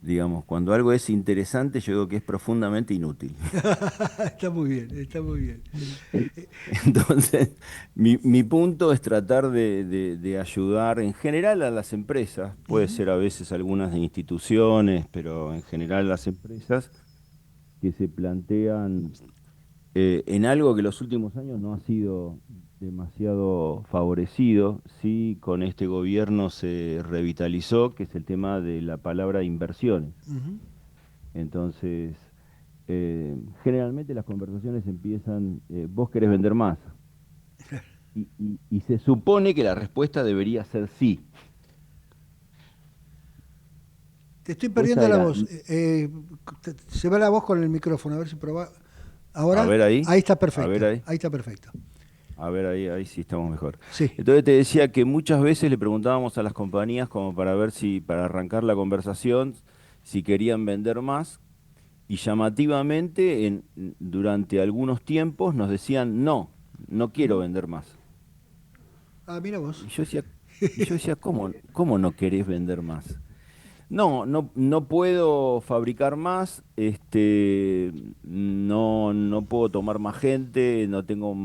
Speaker 9: digamos, cuando algo es interesante, yo digo que es profundamente inútil.
Speaker 7: Está muy bien, está muy bien.
Speaker 9: Entonces, mi punto es tratar de ayudar en general a las empresas, puede ser a veces algunas instituciones, pero en general las empresas que se plantean en algo que los últimos años no ha sido demasiado favorecido, sí, con este gobierno se revitalizó, que es el tema de la palabra inversiones. Entonces, generalmente las conversaciones empiezan, vos querés vender más. Y se supone que la respuesta debería ser sí.
Speaker 7: Te estoy perdiendo
Speaker 9: Esa
Speaker 7: la
Speaker 9: era-
Speaker 7: voz. Se va la voz con el micrófono, a ver si probá. Ahora,
Speaker 9: A ver ahí.
Speaker 7: está
Speaker 9: A
Speaker 7: perfecto.
Speaker 9: ver ahí.
Speaker 7: Ahí está perfecto.
Speaker 9: A ver, ahí sí estamos mejor.
Speaker 7: Sí.
Speaker 9: Entonces te decía que muchas veces le preguntábamos a las compañías como para ver si, para arrancar la conversación, si querían vender más, y llamativamente durante algunos tiempos nos decían no quiero vender más.
Speaker 7: Ah, mira vos.
Speaker 9: Y yo decía, ¿cómo no querés vender más? No puedo fabricar más, no puedo tomar más gente, no tengo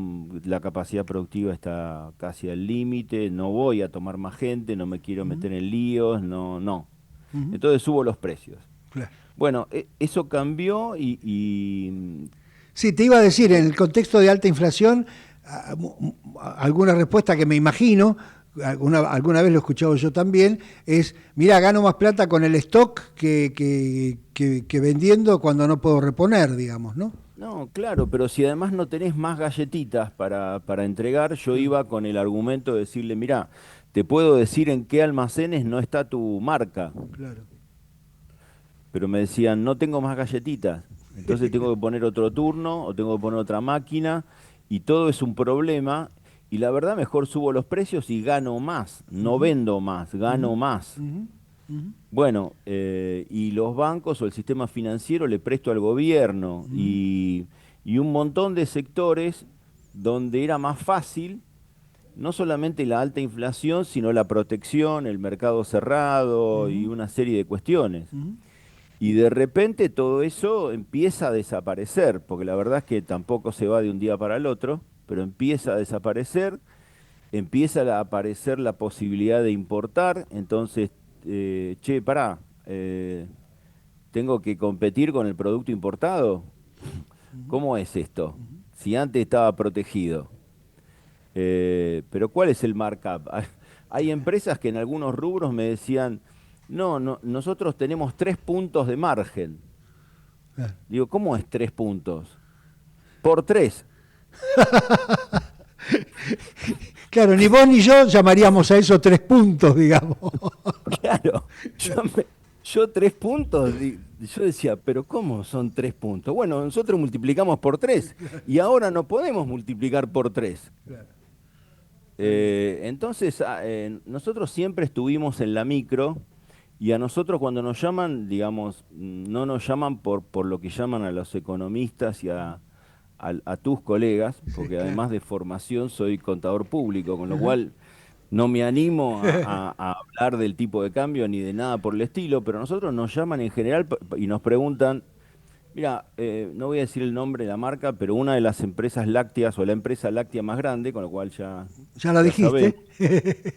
Speaker 9: la capacidad productiva está casi al límite, no voy a tomar más gente, no me quiero meter en líos, no. Entonces subo los precios.
Speaker 7: Claro.
Speaker 9: Bueno, eso cambió y
Speaker 7: Sí, te iba a decir, en el contexto de alta inflación, alguna respuesta que me imagino, alguna vez lo he escuchado yo también, es, mira, gano más plata con el stock que vendiendo cuando no puedo reponer, digamos, ¿no?
Speaker 9: No, claro, pero si además no tenés más galletitas para entregar, yo iba con el argumento de decirle, mirá, te puedo decir en qué almacenes no está tu marca,
Speaker 7: Claro.
Speaker 9: pero me decían, no tengo más galletitas, entonces tengo que poner otro turno o tengo que poner otra máquina y todo es un problema y la verdad mejor subo los precios y gano más, no vendo más, gano más. Bueno, y los bancos o el sistema financiero le presto al gobierno y un montón de sectores donde era más fácil no solamente la alta inflación, sino la protección, el mercado cerrado y una serie de cuestiones. Y de repente todo eso empieza a desaparecer, porque la verdad es que tampoco se va de un día para el otro, pero empieza a desaparecer, empieza a aparecer la posibilidad de importar, entonces, che, pará, tengo que competir con el producto importado. ¿Cómo es esto? Si antes estaba protegido. Pero ¿cuál es el markup? Hay empresas que en algunos rubros me decían, no, nosotros tenemos 3 puntos de margen. Digo, ¿cómo es 3 puntos? Por 3.
Speaker 7: Claro, ni vos ni yo llamaríamos a eso 3 puntos, digamos.
Speaker 9: Claro, yo 3 puntos, yo decía, pero ¿cómo son 3 puntos? Bueno, nosotros multiplicamos por 3 y ahora no podemos multiplicar por 3. Entonces, nosotros siempre estuvimos en la micro y a nosotros cuando nos llaman, digamos, no nos llaman por lo que llaman a los economistas y a tus colegas, porque además de formación soy contador público, con lo cual no me animo a hablar del tipo de cambio ni de nada por el estilo, pero nosotros nos llaman en general y nos preguntan, mira, no voy a decir el nombre de la marca, pero una de las empresas lácteas o la empresa láctea más grande, con lo cual ya
Speaker 7: la dijiste.
Speaker 9: sabés,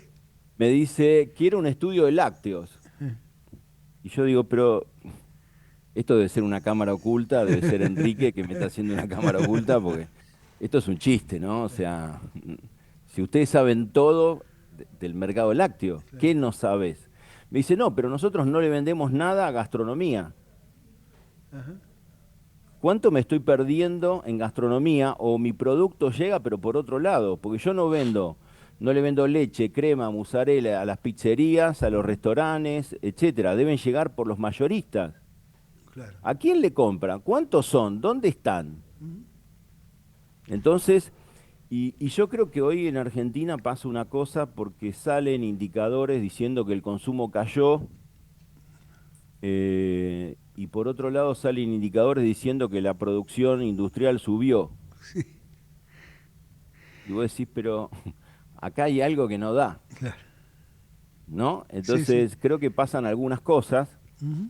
Speaker 9: me dice, quiero un estudio de lácteos. Y yo digo, pero esto debe ser una cámara oculta, debe ser Enrique que me está haciendo una cámara oculta, porque esto es un chiste, ¿no? O sea, si ustedes saben todo del mercado lácteo, ¿qué no sabes? Me dice, no, pero nosotros no le vendemos nada a gastronomía. ¿Cuánto me estoy perdiendo en gastronomía o mi producto llega pero por otro lado? Porque yo no le vendo leche, crema, mozzarella a las pizzerías, a los restaurantes, etcétera. Deben llegar por los mayoristas.
Speaker 7: Claro.
Speaker 9: ¿A quién le compran? ¿Cuántos son? ¿Dónde están? Entonces, y yo creo que hoy en Argentina pasa una cosa porque salen indicadores diciendo que el consumo cayó y por otro lado salen indicadores diciendo que la producción industrial subió.
Speaker 7: Sí.
Speaker 9: Y vos decís, pero acá hay algo que no da.
Speaker 7: Claro.
Speaker 9: ¿No? Entonces
Speaker 7: Sí.
Speaker 9: creo que pasan algunas cosas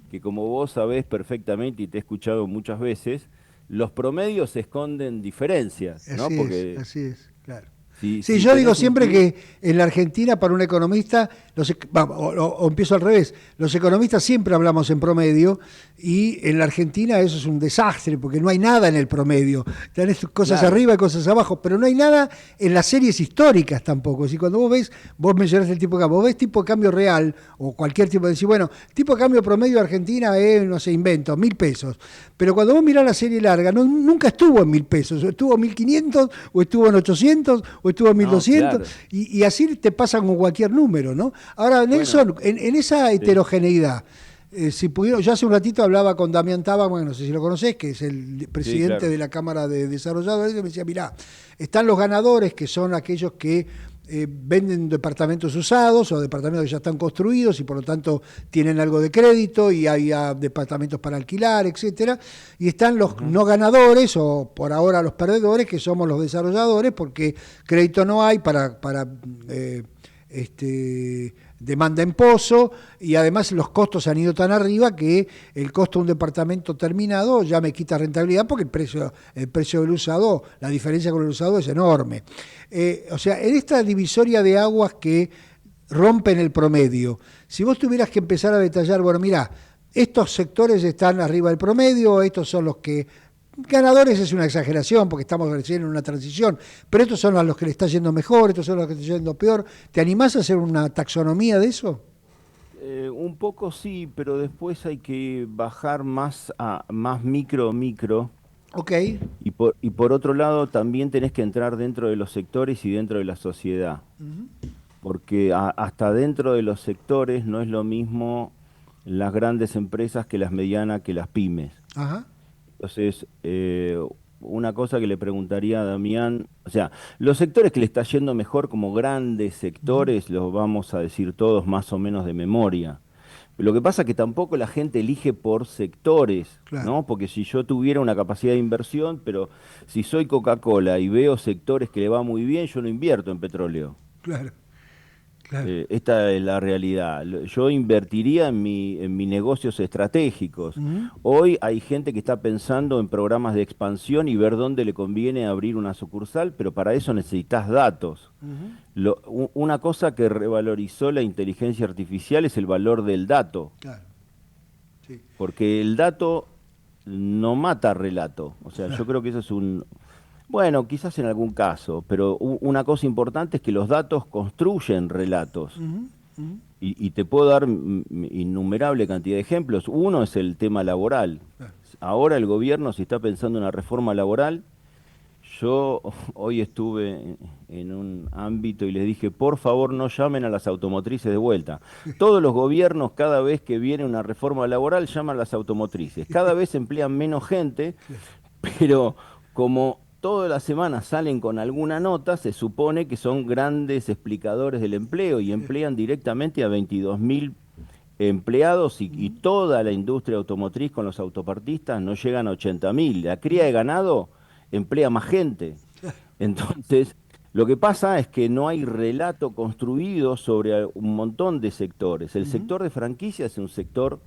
Speaker 9: que como vos sabés perfectamente y te he escuchado muchas veces, los promedios esconden diferencias, ¿no?
Speaker 7: Así es, claro.
Speaker 9: Si
Speaker 7: Yo digo
Speaker 9: tenés
Speaker 7: siempre que en la Argentina, para un economista, o empiezo al revés, los economistas siempre hablamos en promedio y en la Argentina eso es un desastre porque no hay nada en el promedio. Tenés cosas arriba y cosas abajo, pero no hay nada en las series históricas tampoco. Si cuando vos mencionaste el tipo de cambio, vos ves tipo de cambio real o cualquier tipo de decir, bueno, tipo de cambio promedio de Argentina es, no sé, invento, 1.000 pesos. Pero cuando vos mirás la serie larga, nunca estuvo en 1.000 pesos, estuvo en 1.500 o estuvo en 800 o estuvo en 1.200,
Speaker 9: claro.
Speaker 7: y así te pasa con cualquier número, ¿no? Ahora, Nelson, en esa heterogeneidad, si pudieron, yo hace un ratito hablaba con Damián Tábano, bueno, no sé si lo conocés, que es el presidente
Speaker 9: claro.
Speaker 7: de la Cámara de Desarrolladores, y me decía, mirá, están los ganadores, que son aquellos que venden departamentos usados o departamentos que ya están construidos y por lo tanto tienen algo de crédito y hay departamentos para alquilar, etcétera. Y están los no ganadores o por ahora los perdedores, que somos los desarrolladores, porque crédito no hay para demanda en pozo, y además los costos han ido tan arriba que el costo de un departamento terminado ya me quita rentabilidad porque el precio del usado, la diferencia con el usado es enorme. O sea, en esta divisoria de aguas que rompen el promedio, si vos tuvieras que empezar a detallar, bueno, mirá, estos sectores están arriba del promedio, estos son los que... Ganadores es una exageración porque estamos recién en una transición, pero estos son a los que le está yendo mejor, estos son los que le está yendo peor. ¿Te animás a hacer una taxonomía de eso?
Speaker 9: Un poco sí, pero después hay que bajar más a más micro.
Speaker 7: Ok.
Speaker 9: Y por otro lado también tenés que entrar dentro de los sectores y dentro de la sociedad. Porque hasta dentro de los sectores no es lo mismo las grandes empresas que las medianas, que las pymes.
Speaker 7: Ajá.
Speaker 9: Entonces, una cosa que le preguntaría a Damián, o sea, los sectores que le está yendo mejor como grandes sectores, los vamos a decir todos más o menos de memoria. Lo que pasa es que tampoco la gente elige por sectores,
Speaker 7: Claro.
Speaker 9: ¿no? Porque si yo tuviera una capacidad de inversión, pero si soy Coca-Cola y veo sectores que le va muy bien, yo no invierto en petróleo.
Speaker 7: Claro. Claro.
Speaker 9: Esta es la realidad. Yo invertiría en mis negocios estratégicos. Hoy hay gente que está pensando en programas de expansión y ver dónde le conviene abrir una sucursal, pero para eso necesitas datos. Una cosa que revalorizó la inteligencia artificial es el valor del dato.
Speaker 7: Claro. Sí.
Speaker 9: Porque el dato no mata relato. O sea, yo creo que eso es un... Bueno, quizás en algún caso, pero una cosa importante es que los datos construyen relatos. Y te puedo dar innumerable cantidad de ejemplos. Uno es el tema laboral. Ahora el gobierno, si está pensando en una reforma laboral, yo hoy estuve en un ámbito y les dije, por favor no llamen a las automotrices de vuelta. Todos los gobiernos, cada vez que viene una reforma laboral, llaman a las automotrices. Cada vez emplean menos gente, pero como... todas las semanas salen con alguna nota, se supone que son grandes explicadores del empleo y emplean directamente a 22.000 empleados y toda la industria automotriz con los autopartistas no llegan a 80.000. La cría de ganado emplea más gente. Entonces, lo que pasa es que no hay relato construido sobre un montón de sectores. El sector de franquicias es un sector...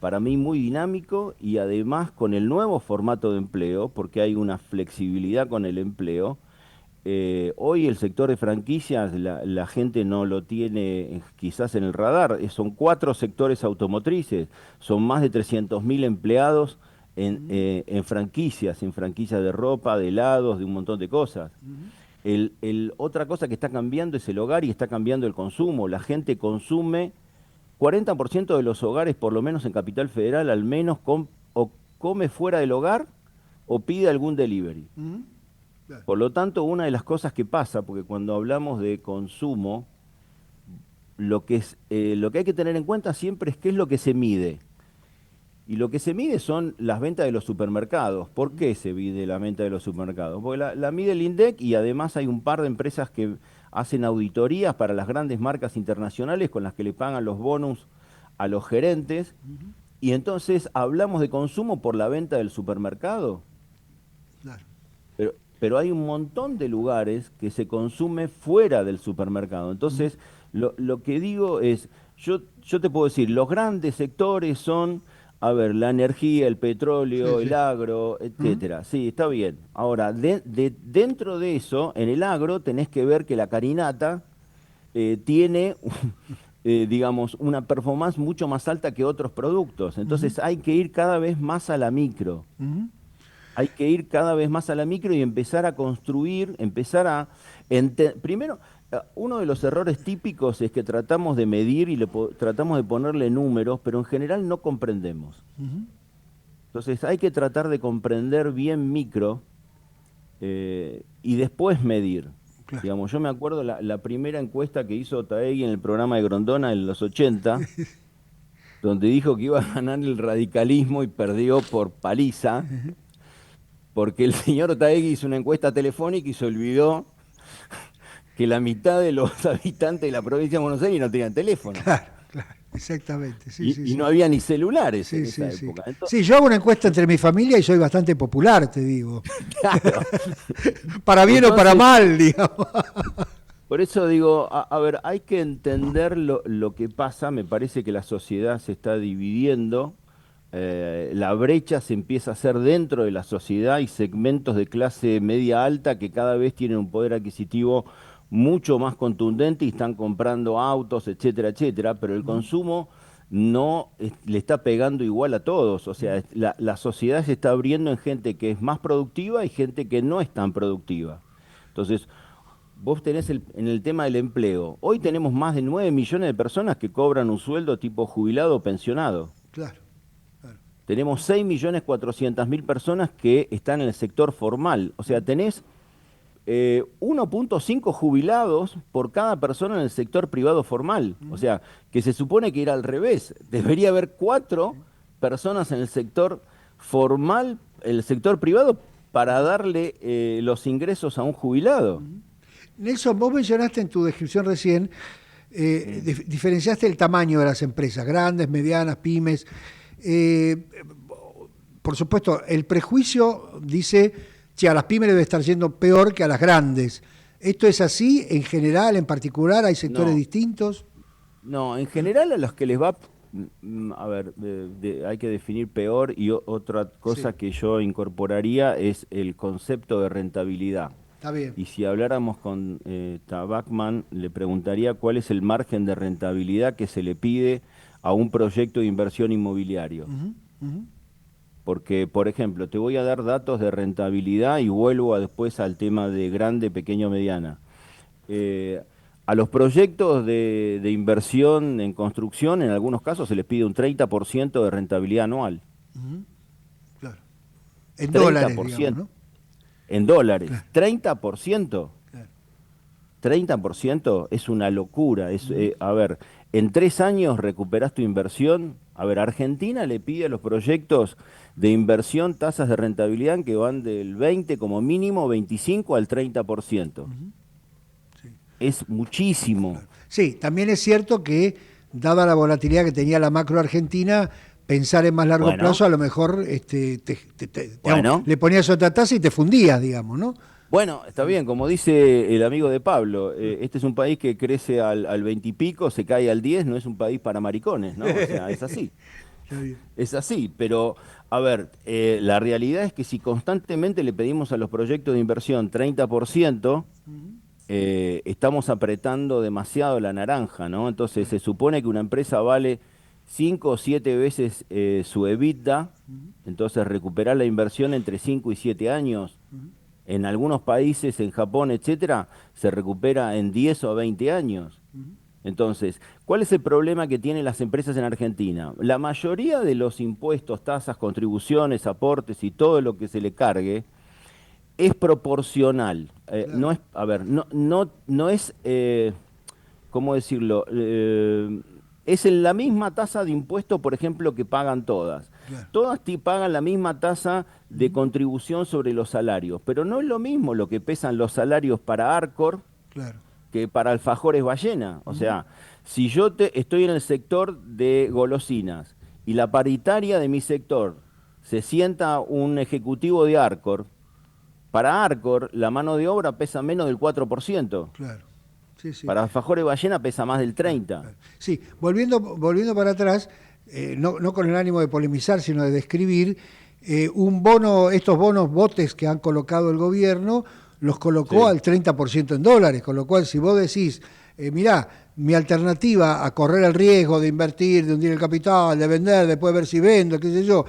Speaker 9: para mí muy dinámico y además con el nuevo formato de empleo, porque hay una flexibilidad con el empleo. Hoy el sector de franquicias, la gente no lo tiene quizás en el radar, son 4 sectores automotrices, son más de 300.000 empleados en franquicias de ropa, de helados, de un montón de cosas. Otra cosa que está cambiando es el hogar y está cambiando el consumo. La gente consume... 40% de los hogares, por lo menos en Capital Federal, al menos o come fuera del hogar o pide algún delivery.
Speaker 7: Claro.
Speaker 9: Por lo tanto, una de las cosas que pasa, porque cuando hablamos de consumo, lo que hay que tener en cuenta siempre es qué es lo que se mide. Y lo que se mide son las ventas de los supermercados. ¿Por qué se mide la venta de los supermercados? Porque la mide el INDEC y además hay un par de empresas que hacen auditorías para las grandes marcas internacionales con las que le pagan los bonus a los gerentes. Y entonces hablamos de consumo por la venta del supermercado.
Speaker 7: Claro.
Speaker 9: Pero hay un montón de lugares que se consume fuera del supermercado. Entonces, lo que digo es, yo te puedo decir, los grandes sectores son, a ver, la energía, el petróleo,
Speaker 7: Sí, sí.
Speaker 9: el agro, etcétera. Sí, está bien. Ahora, dentro de eso, en el agro tenés que ver que la carinata tiene, digamos, una performance mucho más alta que otros productos. Entonces hay que ir cada vez más a la micro.
Speaker 7: Ujú.
Speaker 9: Hay que ir cada vez más a la micro y empezar a construir, empezar a... Primero, uno de los errores típicos es que tratamos de medir y tratamos de ponerle números, pero en general no comprendemos. Entonces hay que tratar de comprender bien micro y después medir.
Speaker 7: Claro.
Speaker 9: Digamos, yo me acuerdo la primera encuesta que hizo Taegui en el programa de Grondona en los 80, donde dijo que iba a ganar el radicalismo y perdió por paliza, porque el señor Taegui hizo una encuesta telefónica y se olvidó que la mitad de los habitantes de la provincia de Buenos Aires no tenían teléfono.
Speaker 7: Claro, exactamente. Sí,
Speaker 9: Y no había ni celulares en esa
Speaker 7: sí.
Speaker 9: época. Entonces,
Speaker 7: Sí, yo hago una encuesta entre mi familia y soy bastante popular, te digo.
Speaker 9: claro.
Speaker 7: Para bien o para
Speaker 9: Entonces,
Speaker 7: mal, digamos.
Speaker 9: por eso digo, a ver, hay que entender lo que pasa. Me parece que la sociedad se está dividiendo. La brecha se empieza a hacer dentro de la sociedad. Hay segmentos de clase media alta que cada vez tienen un poder adquisitivo mucho más contundente y están comprando autos, etcétera, etcétera, pero el consumo no le está pegando igual a todos. O sea, la sociedad se está abriendo en gente que es más productiva y gente que no es tan productiva. Entonces, vos tenés en el tema del empleo, hoy tenemos más de 9 millones de personas que cobran un sueldo tipo jubilado o pensionado.
Speaker 7: Claro.
Speaker 9: Tenemos 6.400.000 personas que están en el sector formal. O sea, tenés 1.5 jubilados por cada persona en el sector privado formal. O sea, que se supone que era al revés. Debería haber 4 personas en el sector formal, el sector privado, para darle los ingresos a un jubilado.
Speaker 7: Nelson, vos mencionaste en tu descripción recién, diferenciaste el tamaño de las empresas, grandes, medianas, pymes. Por supuesto, el prejuicio dice que a las pymes debe estar yendo peor que a las grandes. ¿Esto es así en general, en particular? ¿Hay sectores distintos?
Speaker 9: No, en general a los que les va, a ver, hay que definir peor y otra cosa que yo incorporaría es el concepto de rentabilidad.
Speaker 7: Está bien.
Speaker 9: Y si habláramos con Tabacman, le preguntaría cuál es el margen de rentabilidad que se le pide a un proyecto de inversión inmobiliario. Porque, por ejemplo, te voy a dar datos de rentabilidad y vuelvo después al tema de grande, pequeño, mediana. A los proyectos de inversión en construcción, en algunos casos se les pide un 30% de rentabilidad anual.
Speaker 7: Claro. En dólares, digamos, ¿no?
Speaker 9: En dólares.
Speaker 7: Claro.
Speaker 9: 30%.
Speaker 7: Claro.
Speaker 9: 30% es una locura. A ver, en 3 años recuperás tu inversión. A ver, Argentina le pide a los proyectos de inversión tasas de rentabilidad que van del 20 como mínimo, 25 al 30%.
Speaker 7: Sí.
Speaker 9: Es muchísimo.
Speaker 7: Claro. Sí, también es cierto que, dada la volatilidad que tenía la macro argentina, pensar en más largo plazo a lo mejor digamos, le ponías otra tasa y te fundías, digamos, ¿no?
Speaker 9: Bueno, está bien, como dice el amigo de Pablo, este es un país que crece al 20 y pico, se cae al 10, no es un país para maricones, ¿no? O sea, es así. Es así, pero a ver, la realidad es que si constantemente le pedimos a los proyectos de inversión 30%, estamos apretando demasiado la naranja, ¿no? Entonces se supone que una empresa vale 5 o 7 veces su EBITDA, entonces recuperar la inversión entre 5 y 7 años. En algunos países, en Japón, etcétera, se recupera en 10 o 20 años. Entonces, ¿cuál es el problema que tienen las empresas en Argentina? La mayoría de los impuestos, tasas, contribuciones, aportes y todo lo que se le cargue es proporcional. Claro. No es, a ver, no es, ¿cómo decirlo? Es en la misma tasa de impuesto, por ejemplo, que pagan todas. Claro. Todas pagan la misma tasa de contribución sobre los salarios, pero no es lo mismo lo que pesan los salarios para Arcor que para Alfajores Ballena. O sea, si yo estoy en el sector de golosinas y la paritaria de mi sector se sienta un ejecutivo de Arcor, para Arcor la mano de obra pesa menos del 4%.
Speaker 7: Claro. Sí, sí.
Speaker 9: Para alfajores ballena pesa más del 30.
Speaker 7: Sí, volviendo para atrás, no con el ánimo de polemizar, sino de describir, un bono, estos bonos botes que han colocado el gobierno, los colocó al 30% en dólares, con lo cual si vos decís, mirá, mi alternativa a correr el riesgo de invertir, de hundir el capital, de vender, después ver si vendo, qué sé yo,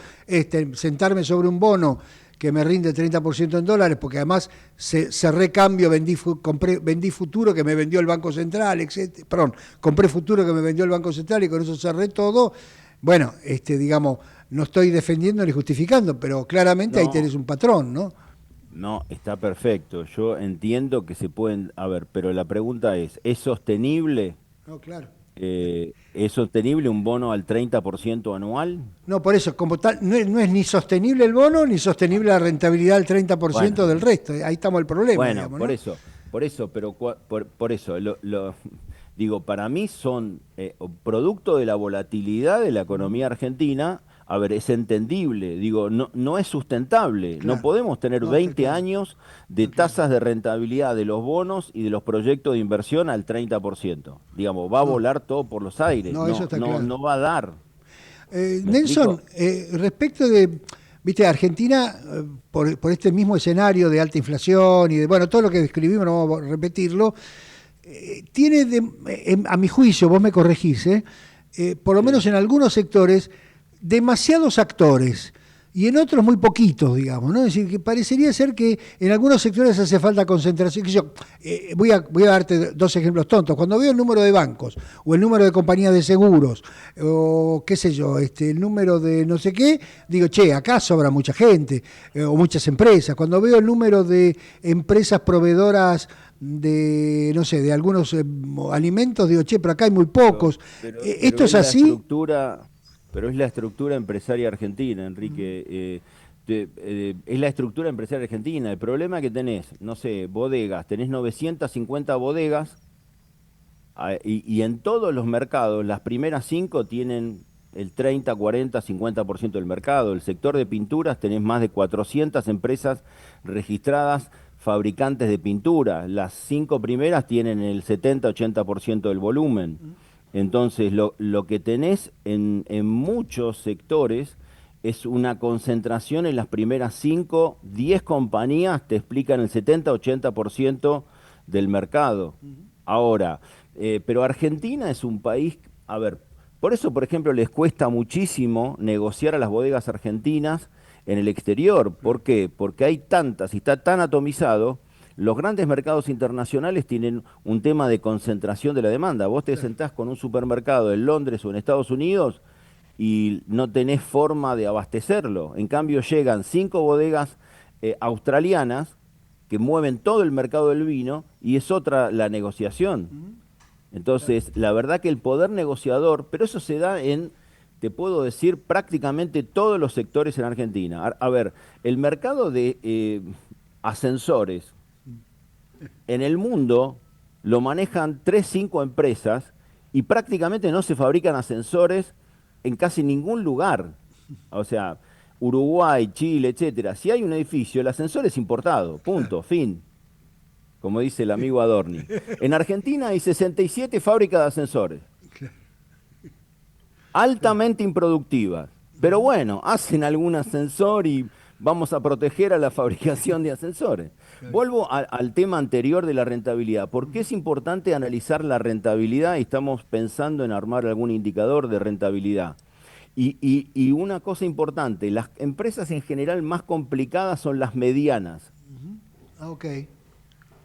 Speaker 7: sentarme sobre un bono que me rinde 30% en dólares, porque además cerré cambio, vendí futuro que me vendió el Banco Central, etc. Perdón, compré futuro que me vendió el Banco Central y con eso cerré todo. Bueno, digamos, no estoy defendiendo ni justificando, pero claramente ahí tenés un patrón, ¿no?
Speaker 9: No, está perfecto. Yo entiendo que se pueden... A ver, pero la pregunta ¿es sostenible?
Speaker 7: No, claro.
Speaker 9: ¿Es sostenible un bono al 30% anual?
Speaker 7: No, por eso, como tal, no es ni sostenible el bono, ni sostenible la rentabilidad del 30% del resto. Ahí estamos el problema.
Speaker 9: Bueno,
Speaker 7: digamos,
Speaker 9: por
Speaker 7: ¿no?
Speaker 9: eso, pero por eso, digo, para mí son producto de la volatilidad de la economía argentina. A ver, es entendible, digo, no es sustentable.
Speaker 7: Claro.
Speaker 9: No podemos tener 20 años de tasas de rentabilidad de los bonos y de los proyectos de inversión al 30%. Digamos, va a volar todo por los aires.
Speaker 7: No, eso está claro.
Speaker 9: No va a dar.
Speaker 7: Nelson, respecto de, viste, Argentina, por este mismo escenario de alta inflación y de, bueno, todo lo que describimos, no vamos a repetirlo, tiene, a mi juicio, vos me corregís, por lo menos en algunos sectores, demasiados actores y en otros muy poquitos, digamos, ¿no? Es decir, que parecería ser que en algunos sectores hace falta concentración. Voy a darte dos ejemplos tontos. Cuando veo el número de bancos o el número de compañías de seguros o qué sé yo, el número de no sé qué, digo, che, acá sobra mucha gente o muchas empresas. Cuando veo el número de empresas proveedoras de, no sé, de algunos alimentos, digo, che, pero acá hay muy pocos.
Speaker 9: Pero
Speaker 7: ¿Esto es así?
Speaker 9: Pero es la estructura empresaria argentina, Enrique. Es la estructura empresaria argentina. El problema que tenés, no sé, bodegas, tenés 950 bodegas y en todos los mercados, las primeras 5 tienen el 30, 40, 50% del mercado. El sector de pinturas tenés más de 400 empresas registradas, fabricantes de pintura. Las 5 primeras tienen el 70, 80% del volumen. Entonces, lo que tenés en muchos sectores es una concentración en las primeras 5, 10 compañías te explican el 70, 80% del mercado. Ahora, pero Argentina es un país, a ver, por eso, por ejemplo, les cuesta muchísimo negociar a las bodegas argentinas en el exterior. ¿Por qué? Porque hay tantas y está tan atomizado. Los grandes mercados internacionales tienen un tema de concentración de la demanda. Vos te sentás con un supermercado en Londres o en Estados Unidos y no tenés forma de abastecerlo. En cambio llegan 5 bodegas australianas que mueven todo el mercado del vino y es otra la negociación. Entonces, la verdad que el poder negociador, pero eso se da en, te puedo decir, prácticamente todos los sectores en Argentina. A ver, el mercado de ascensores en el mundo lo manejan 3, 5 empresas y prácticamente no se fabrican ascensores en casi ningún lugar. O sea, Uruguay, Chile, etcétera. Si hay un edificio, el ascensor es importado, punto, fin. Como dice el amigo Adorni. En Argentina hay 67 fábricas de ascensores. Altamente improductivas. Pero bueno, hacen algún ascensor y vamos a proteger a la fabricación de ascensores. Vuelvo al tema anterior de la rentabilidad. ¿Por qué es importante analizar la rentabilidad? Y estamos pensando en armar algún indicador de rentabilidad. Y una cosa importante, las empresas en general más complicadas son las medianas.
Speaker 7: Ok.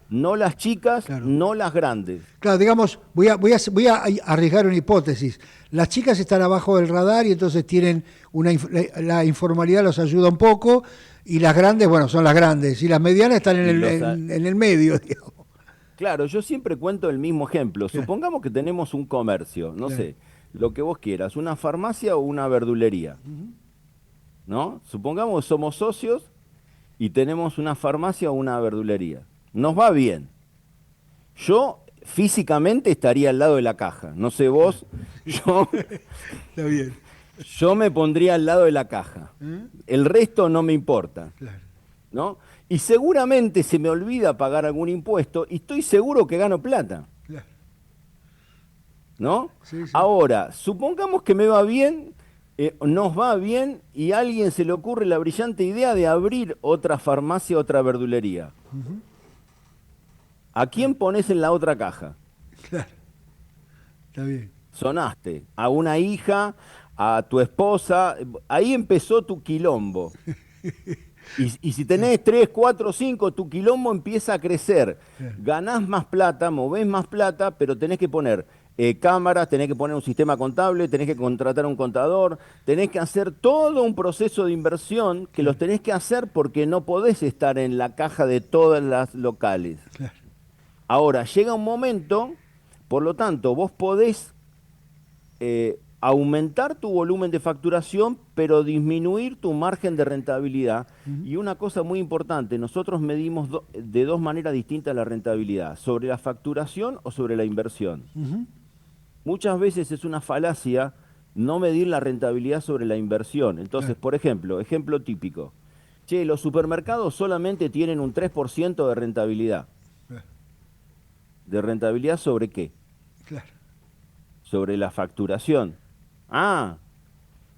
Speaker 9: No las chicas,
Speaker 7: claro.
Speaker 9: No las grandes.
Speaker 7: Claro, digamos, voy a arriesgar una hipótesis. Las chicas están abajo del radar y entonces tienen la informalidad los ayuda un poco, y las grandes, bueno, son las grandes, y las medianas están en el medio, digamos.
Speaker 9: Claro, yo siempre cuento el mismo ejemplo. Claro. Supongamos que tenemos un comercio, no sé, lo que vos quieras, una farmacia o una verdulería, ¿no? Supongamos que somos socios y tenemos una farmacia o una verdulería. Nos va bien. Yo físicamente estaría al lado de la caja. No sé vos,
Speaker 7: Está bien.
Speaker 9: Yo me pondría al lado de la caja. El resto no me importa.
Speaker 7: Claro.
Speaker 9: ¿No? Y seguramente se me olvida pagar algún impuesto y estoy seguro que gano plata.
Speaker 7: Claro.
Speaker 9: ¿no?
Speaker 7: Sí, sí.
Speaker 9: Ahora, supongamos que me va bien, nos va bien y a alguien se le ocurre la brillante idea de abrir otra farmacia, otra verdulería. ¿A quién pones en la otra caja?
Speaker 7: Claro, está bien.
Speaker 9: Sonaste a una hija, a tu esposa, ahí empezó tu quilombo. Y si tenés 3, 4, 5, tu quilombo empieza a crecer. Ganás más plata, movés más plata, pero tenés que poner cámaras, tenés que poner un sistema contable, tenés que contratar a un contador, tenés que hacer todo un proceso de inversión que los tenés que hacer porque no podés estar en la caja de todas las locales.
Speaker 7: Claro.
Speaker 9: Ahora, llega un momento, por lo tanto, vos podés aumentar tu volumen de facturación, pero disminuir tu margen de rentabilidad. Y una cosa muy importante, nosotros medimos de dos maneras distintas la rentabilidad, sobre la facturación o sobre la inversión. Muchas veces es una falacia no medir la rentabilidad sobre la inversión. Entonces, por ejemplo, ejemplo típico, che, los supermercados solamente tienen un 3% de rentabilidad. ¿De rentabilidad sobre qué?
Speaker 7: Claro.
Speaker 9: Sobre la facturación. Ah,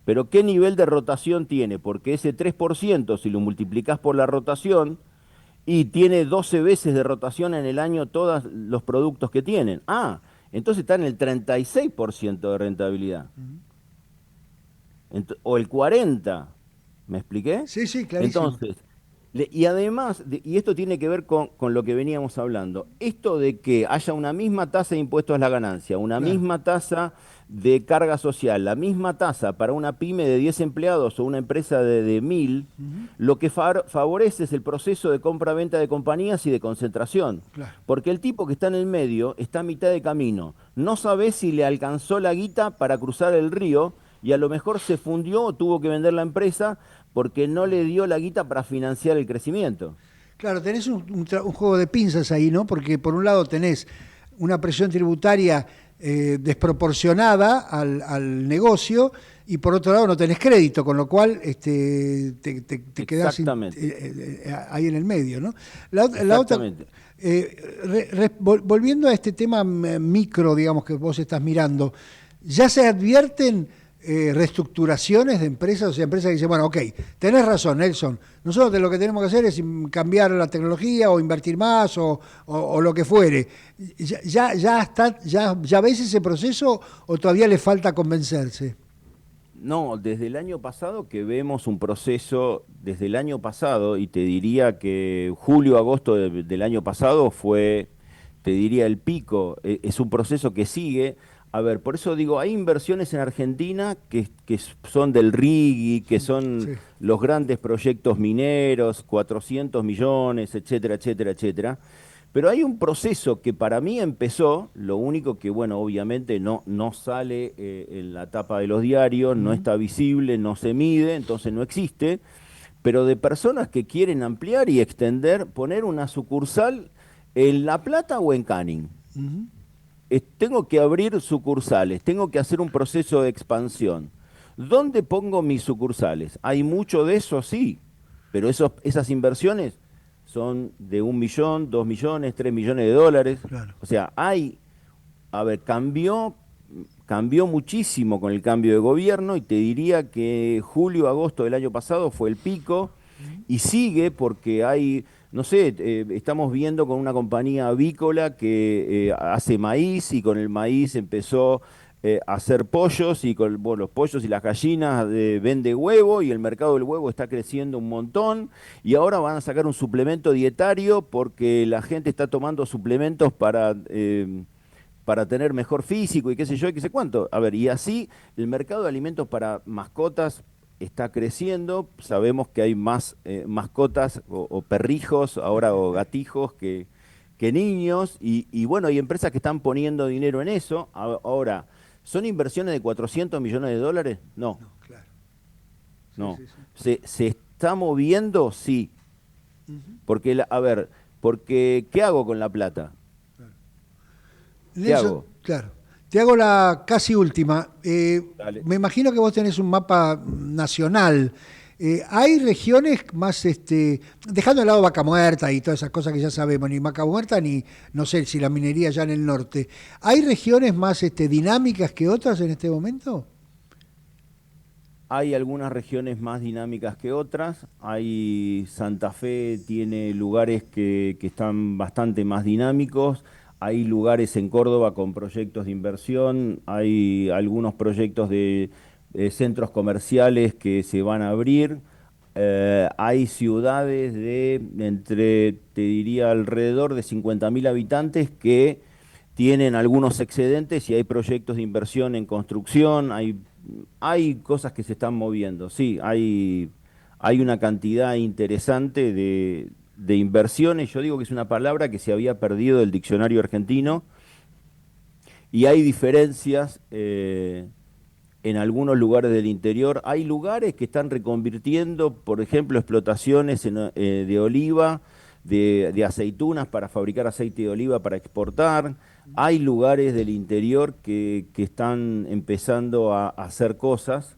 Speaker 9: pero ¿qué nivel de rotación tiene? Porque ese 3%, si lo multiplicás por la rotación, y tiene 12 veces de rotación en el año todos los productos que tienen. Ah, entonces está en el 36% de rentabilidad. O el 40%. ¿Me expliqué?
Speaker 7: Sí, sí, clarísimo.
Speaker 9: Entonces, y además, y esto tiene que ver con lo que veníamos hablando, esto de que haya una misma tasa de impuestos a la ganancia, una misma tasa de carga social, la misma tasa para una pyme de 10 empleados o una empresa de 1000, lo que favorece es el proceso de compra-venta de compañías y de concentración.
Speaker 7: Claro.
Speaker 9: Porque el tipo que está en el medio está a mitad de camino, no sabe si le alcanzó la guita para cruzar el río y a lo mejor se fundió o tuvo que vender la empresa porque no le dio la guita para financiar el crecimiento.
Speaker 7: Claro, tenés un juego de pinzas ahí, ¿no? Porque por un lado tenés una presión tributaria desproporcionada al negocio y por otro lado no tenés crédito, con lo cual te quedás ahí en el medio, ¿no? La otra, volviendo a este tema micro, digamos, que vos estás mirando, ¿ya se advierten reestructuraciones de empresas? O sea, empresas que dicen, bueno, ok, tenés razón, Nelson, nosotros lo que tenemos que hacer es cambiar la tecnología o invertir más o lo que fuere. ¿Ya ves ese proceso o todavía le falta convencerse?
Speaker 9: No, desde el año pasado que vemos un proceso, desde el año pasado, y te diría que julio, agosto del año pasado fue, te diría, el pico, es un proceso que sigue. A ver, por eso digo, hay inversiones en Argentina que son del RIGI, que son los grandes proyectos mineros, 400 millones, etcétera, etcétera, etcétera. Pero hay un proceso que para mí empezó, lo único que, bueno, obviamente no sale en la tapa de los diarios, no está visible, no se mide, entonces no existe, pero de personas que quieren ampliar y extender, poner una sucursal en La Plata o en Canning. Tengo que abrir sucursales, tengo que hacer un proceso de expansión. ¿Dónde pongo mis sucursales? ¿Hay mucho de eso? Sí, pero esas inversiones son de 1 millón, 2 millones, 3 millones de dólares.
Speaker 7: Claro.
Speaker 9: O sea, cambió muchísimo con el cambio de gobierno y te diría que julio, agosto del año pasado fue el pico y sigue porque hay... No sé, estamos viendo con una compañía avícola que hace maíz y con el maíz empezó a hacer pollos y con los pollos y las gallinas vende huevo y el mercado del huevo está creciendo un montón y ahora van a sacar un suplemento dietario porque la gente está tomando suplementos para tener mejor físico y qué sé yo y qué sé cuánto. A ver, y así el mercado de alimentos para mascotas está creciendo, sabemos que hay más mascotas o perrijos ahora o gatijos que niños y bueno, hay empresas que están poniendo dinero en eso. Ahora, ¿son inversiones de 400 millones de dólares? No.
Speaker 7: No, claro.
Speaker 9: No.
Speaker 7: Sí.
Speaker 9: ¿Se está moviendo? Sí. Porque, porque ¿qué hago con la plata?
Speaker 7: Claro.
Speaker 9: ¿Qué
Speaker 7: Nelson,
Speaker 9: hago?
Speaker 7: Claro. Te hago la casi última.
Speaker 9: Dale.
Speaker 7: Me imagino que vos tenés un mapa nacional. Hay regiones más, dejando de lado Vaca Muerta y todas esas cosas que ya sabemos, ni Vaca Muerta ni, no sé, si la minería ya en el norte, ¿hay regiones más dinámicas que otras en este momento?
Speaker 9: Hay algunas regiones más dinámicas que otras. Santa Fe tiene lugares que están bastante más dinámicos. Hay lugares en Córdoba con proyectos de inversión. Hay algunos proyectos de centros comerciales que se van a abrir. Hay ciudades de te diría, alrededor de 50.000 habitantes que tienen algunos excedentes y hay proyectos de inversión en construcción. Hay cosas que se están moviendo, sí, hay una cantidad interesante de inversiones. Yo digo que es una palabra que se había perdido del diccionario argentino y hay diferencias en algunos lugares del interior. Hay lugares que están reconvirtiendo, por ejemplo, explotaciones de oliva, de aceitunas para fabricar aceite de oliva para exportar. Hay lugares del interior que están empezando a hacer cosas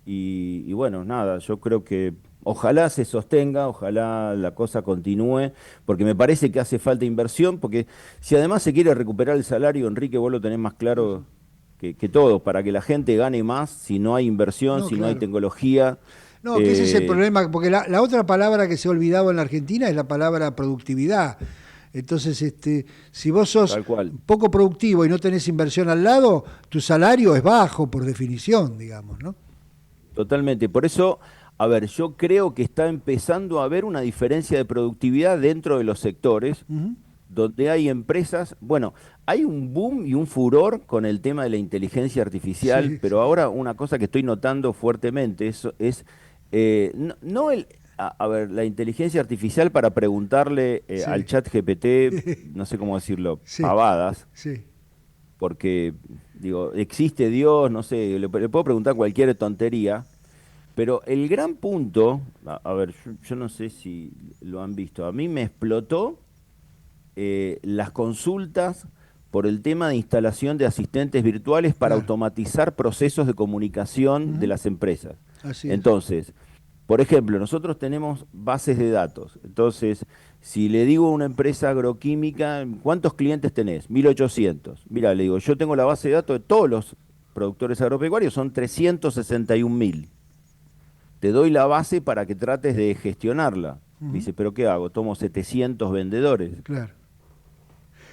Speaker 9: y bueno, nada, yo creo que ojalá se sostenga, ojalá la cosa continúe, porque me parece que hace falta inversión, porque si además se quiere recuperar el salario, Enrique, vos lo tenés más claro que todos, para que la gente gane más, si no hay inversión, no hay tecnología.
Speaker 7: No, que ese es el problema, porque la otra palabra que se ha olvidado en la Argentina es la palabra productividad. Entonces, si vos sos poco productivo y no tenés inversión al lado, tu salario es bajo por definición, digamos, ¿no?
Speaker 9: Totalmente. Por eso, a ver, yo creo que está empezando a haber una diferencia de productividad dentro de los sectores, donde hay empresas, bueno, hay un boom y un furor con el tema de la inteligencia artificial, pero ahora una cosa que estoy notando fuertemente es la inteligencia artificial para preguntarle al chat GPT, no sé cómo decirlo, pavadas, porque, digo, existe Dios, no sé, le puedo preguntar cualquier tontería, pero el gran punto, a ver, yo no sé si lo han visto, a mí me explotó las consultas por el tema de instalación de asistentes virtuales para automatizar procesos de comunicación de las empresas.
Speaker 7: Así es.
Speaker 9: Entonces, por ejemplo, nosotros tenemos bases de datos. Entonces, si le digo a una empresa agroquímica, ¿cuántos clientes tenés? 1.800. Mira, le digo, yo tengo la base de datos de todos los productores agropecuarios, son 361.000. Te doy la base para que trates de gestionarla. Dice, ¿pero qué hago? ¿Tomo 700 vendedores?
Speaker 7: Claro.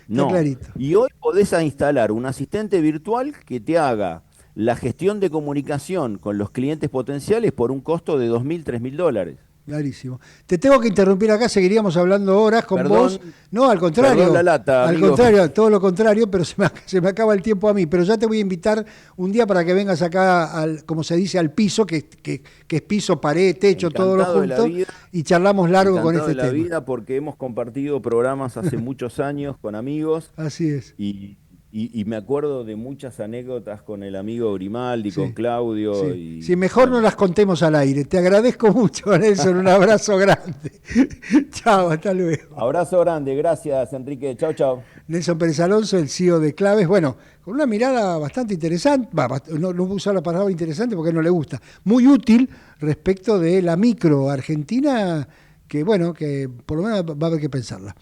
Speaker 9: No.
Speaker 7: Clarito.
Speaker 9: Y hoy podés instalar un asistente virtual que te haga la gestión de comunicación con los clientes potenciales por un costo de $2.000, $3.000.
Speaker 7: Clarísimo. Te tengo que interrumpir acá, seguiríamos hablando horas con vos. No, al contrario.
Speaker 9: Perdón la lata,
Speaker 7: al
Speaker 9: amigo.
Speaker 7: contrario, todo lo contrario, pero se me acaba el tiempo a mí. Pero ya te voy a invitar un día para que vengas acá, como se dice, al piso, que es piso, pared, techo,
Speaker 9: Encantado
Speaker 7: todo lo junto, y charlamos largo con este tema.
Speaker 9: Encantado de la vida, porque hemos compartido programas hace muchos años con amigos.
Speaker 7: Así es.
Speaker 9: Y me acuerdo de muchas anécdotas con el amigo Grimaldi, con Claudio.
Speaker 7: Sí. Sí, mejor no las contemos al aire. Te agradezco mucho, Nelson. Un abrazo grande. Chao, hasta luego.
Speaker 9: Abrazo grande, gracias, Enrique. Chao, chao.
Speaker 7: Nelson Pérez Alonso, el CEO de Claves. Bueno, con una mirada bastante interesante. No voy a usar la palabra interesante porque no le gusta. Muy útil respecto de la micro argentina, que bueno, que por lo menos va a haber que pensarla.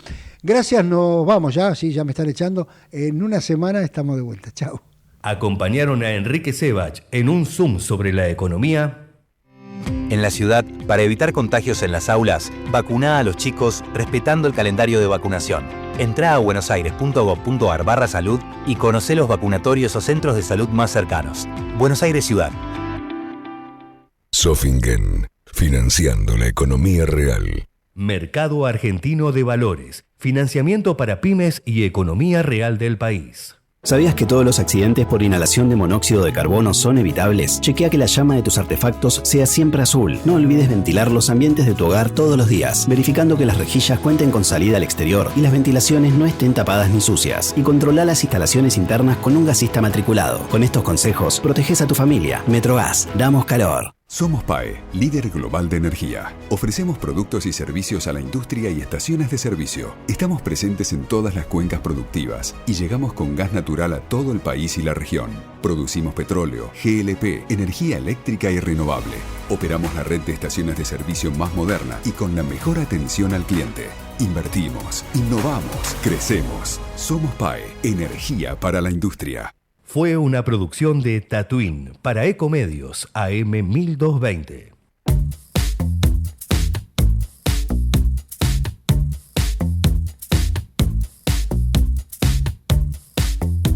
Speaker 7: Gracias, nos vamos ya, sí, ya me están echando. En una semana estamos de vuelta. Chao.
Speaker 2: Acompañaron a Enrique Sebach en un Zoom sobre la economía.
Speaker 3: En la ciudad, para evitar contagios en las aulas, vacuná a los chicos respetando el calendario de vacunación. Entrá a buenosaires.gov.ar/salud y conocé los vacunatorios o centros de salud más cercanos. Buenos Aires Ciudad.
Speaker 4: Sofingen, financiando la economía real.
Speaker 2: Mercado Argentino de Valores, financiamiento para pymes y economía real del país.
Speaker 5: ¿Sabías que todos los accidentes por inhalación de monóxido de carbono son evitables? Chequea que la llama de tus artefactos sea siempre azul. No olvides ventilar los ambientes de tu hogar todos los días, verificando que las rejillas cuenten con salida al exterior y las ventilaciones no estén tapadas ni sucias. Y controla las instalaciones internas con un gasista matriculado. Con estos consejos, proteges a tu familia. Metrogas, damos calor.
Speaker 6: Somos PAE, líder global de energía. Ofrecemos productos y servicios a la industria y estaciones de servicio. Estamos presentes en todas las cuencas productivas y llegamos con gas natural a todo el país y la región. Producimos petróleo, GLP, energía eléctrica y renovable. Operamos la red de estaciones de servicio más moderna y con la mejor atención al cliente. Invertimos, innovamos, crecemos. Somos PAE, energía para la industria.
Speaker 2: Fue una producción de Tatooine para Ecomedios AM 1220.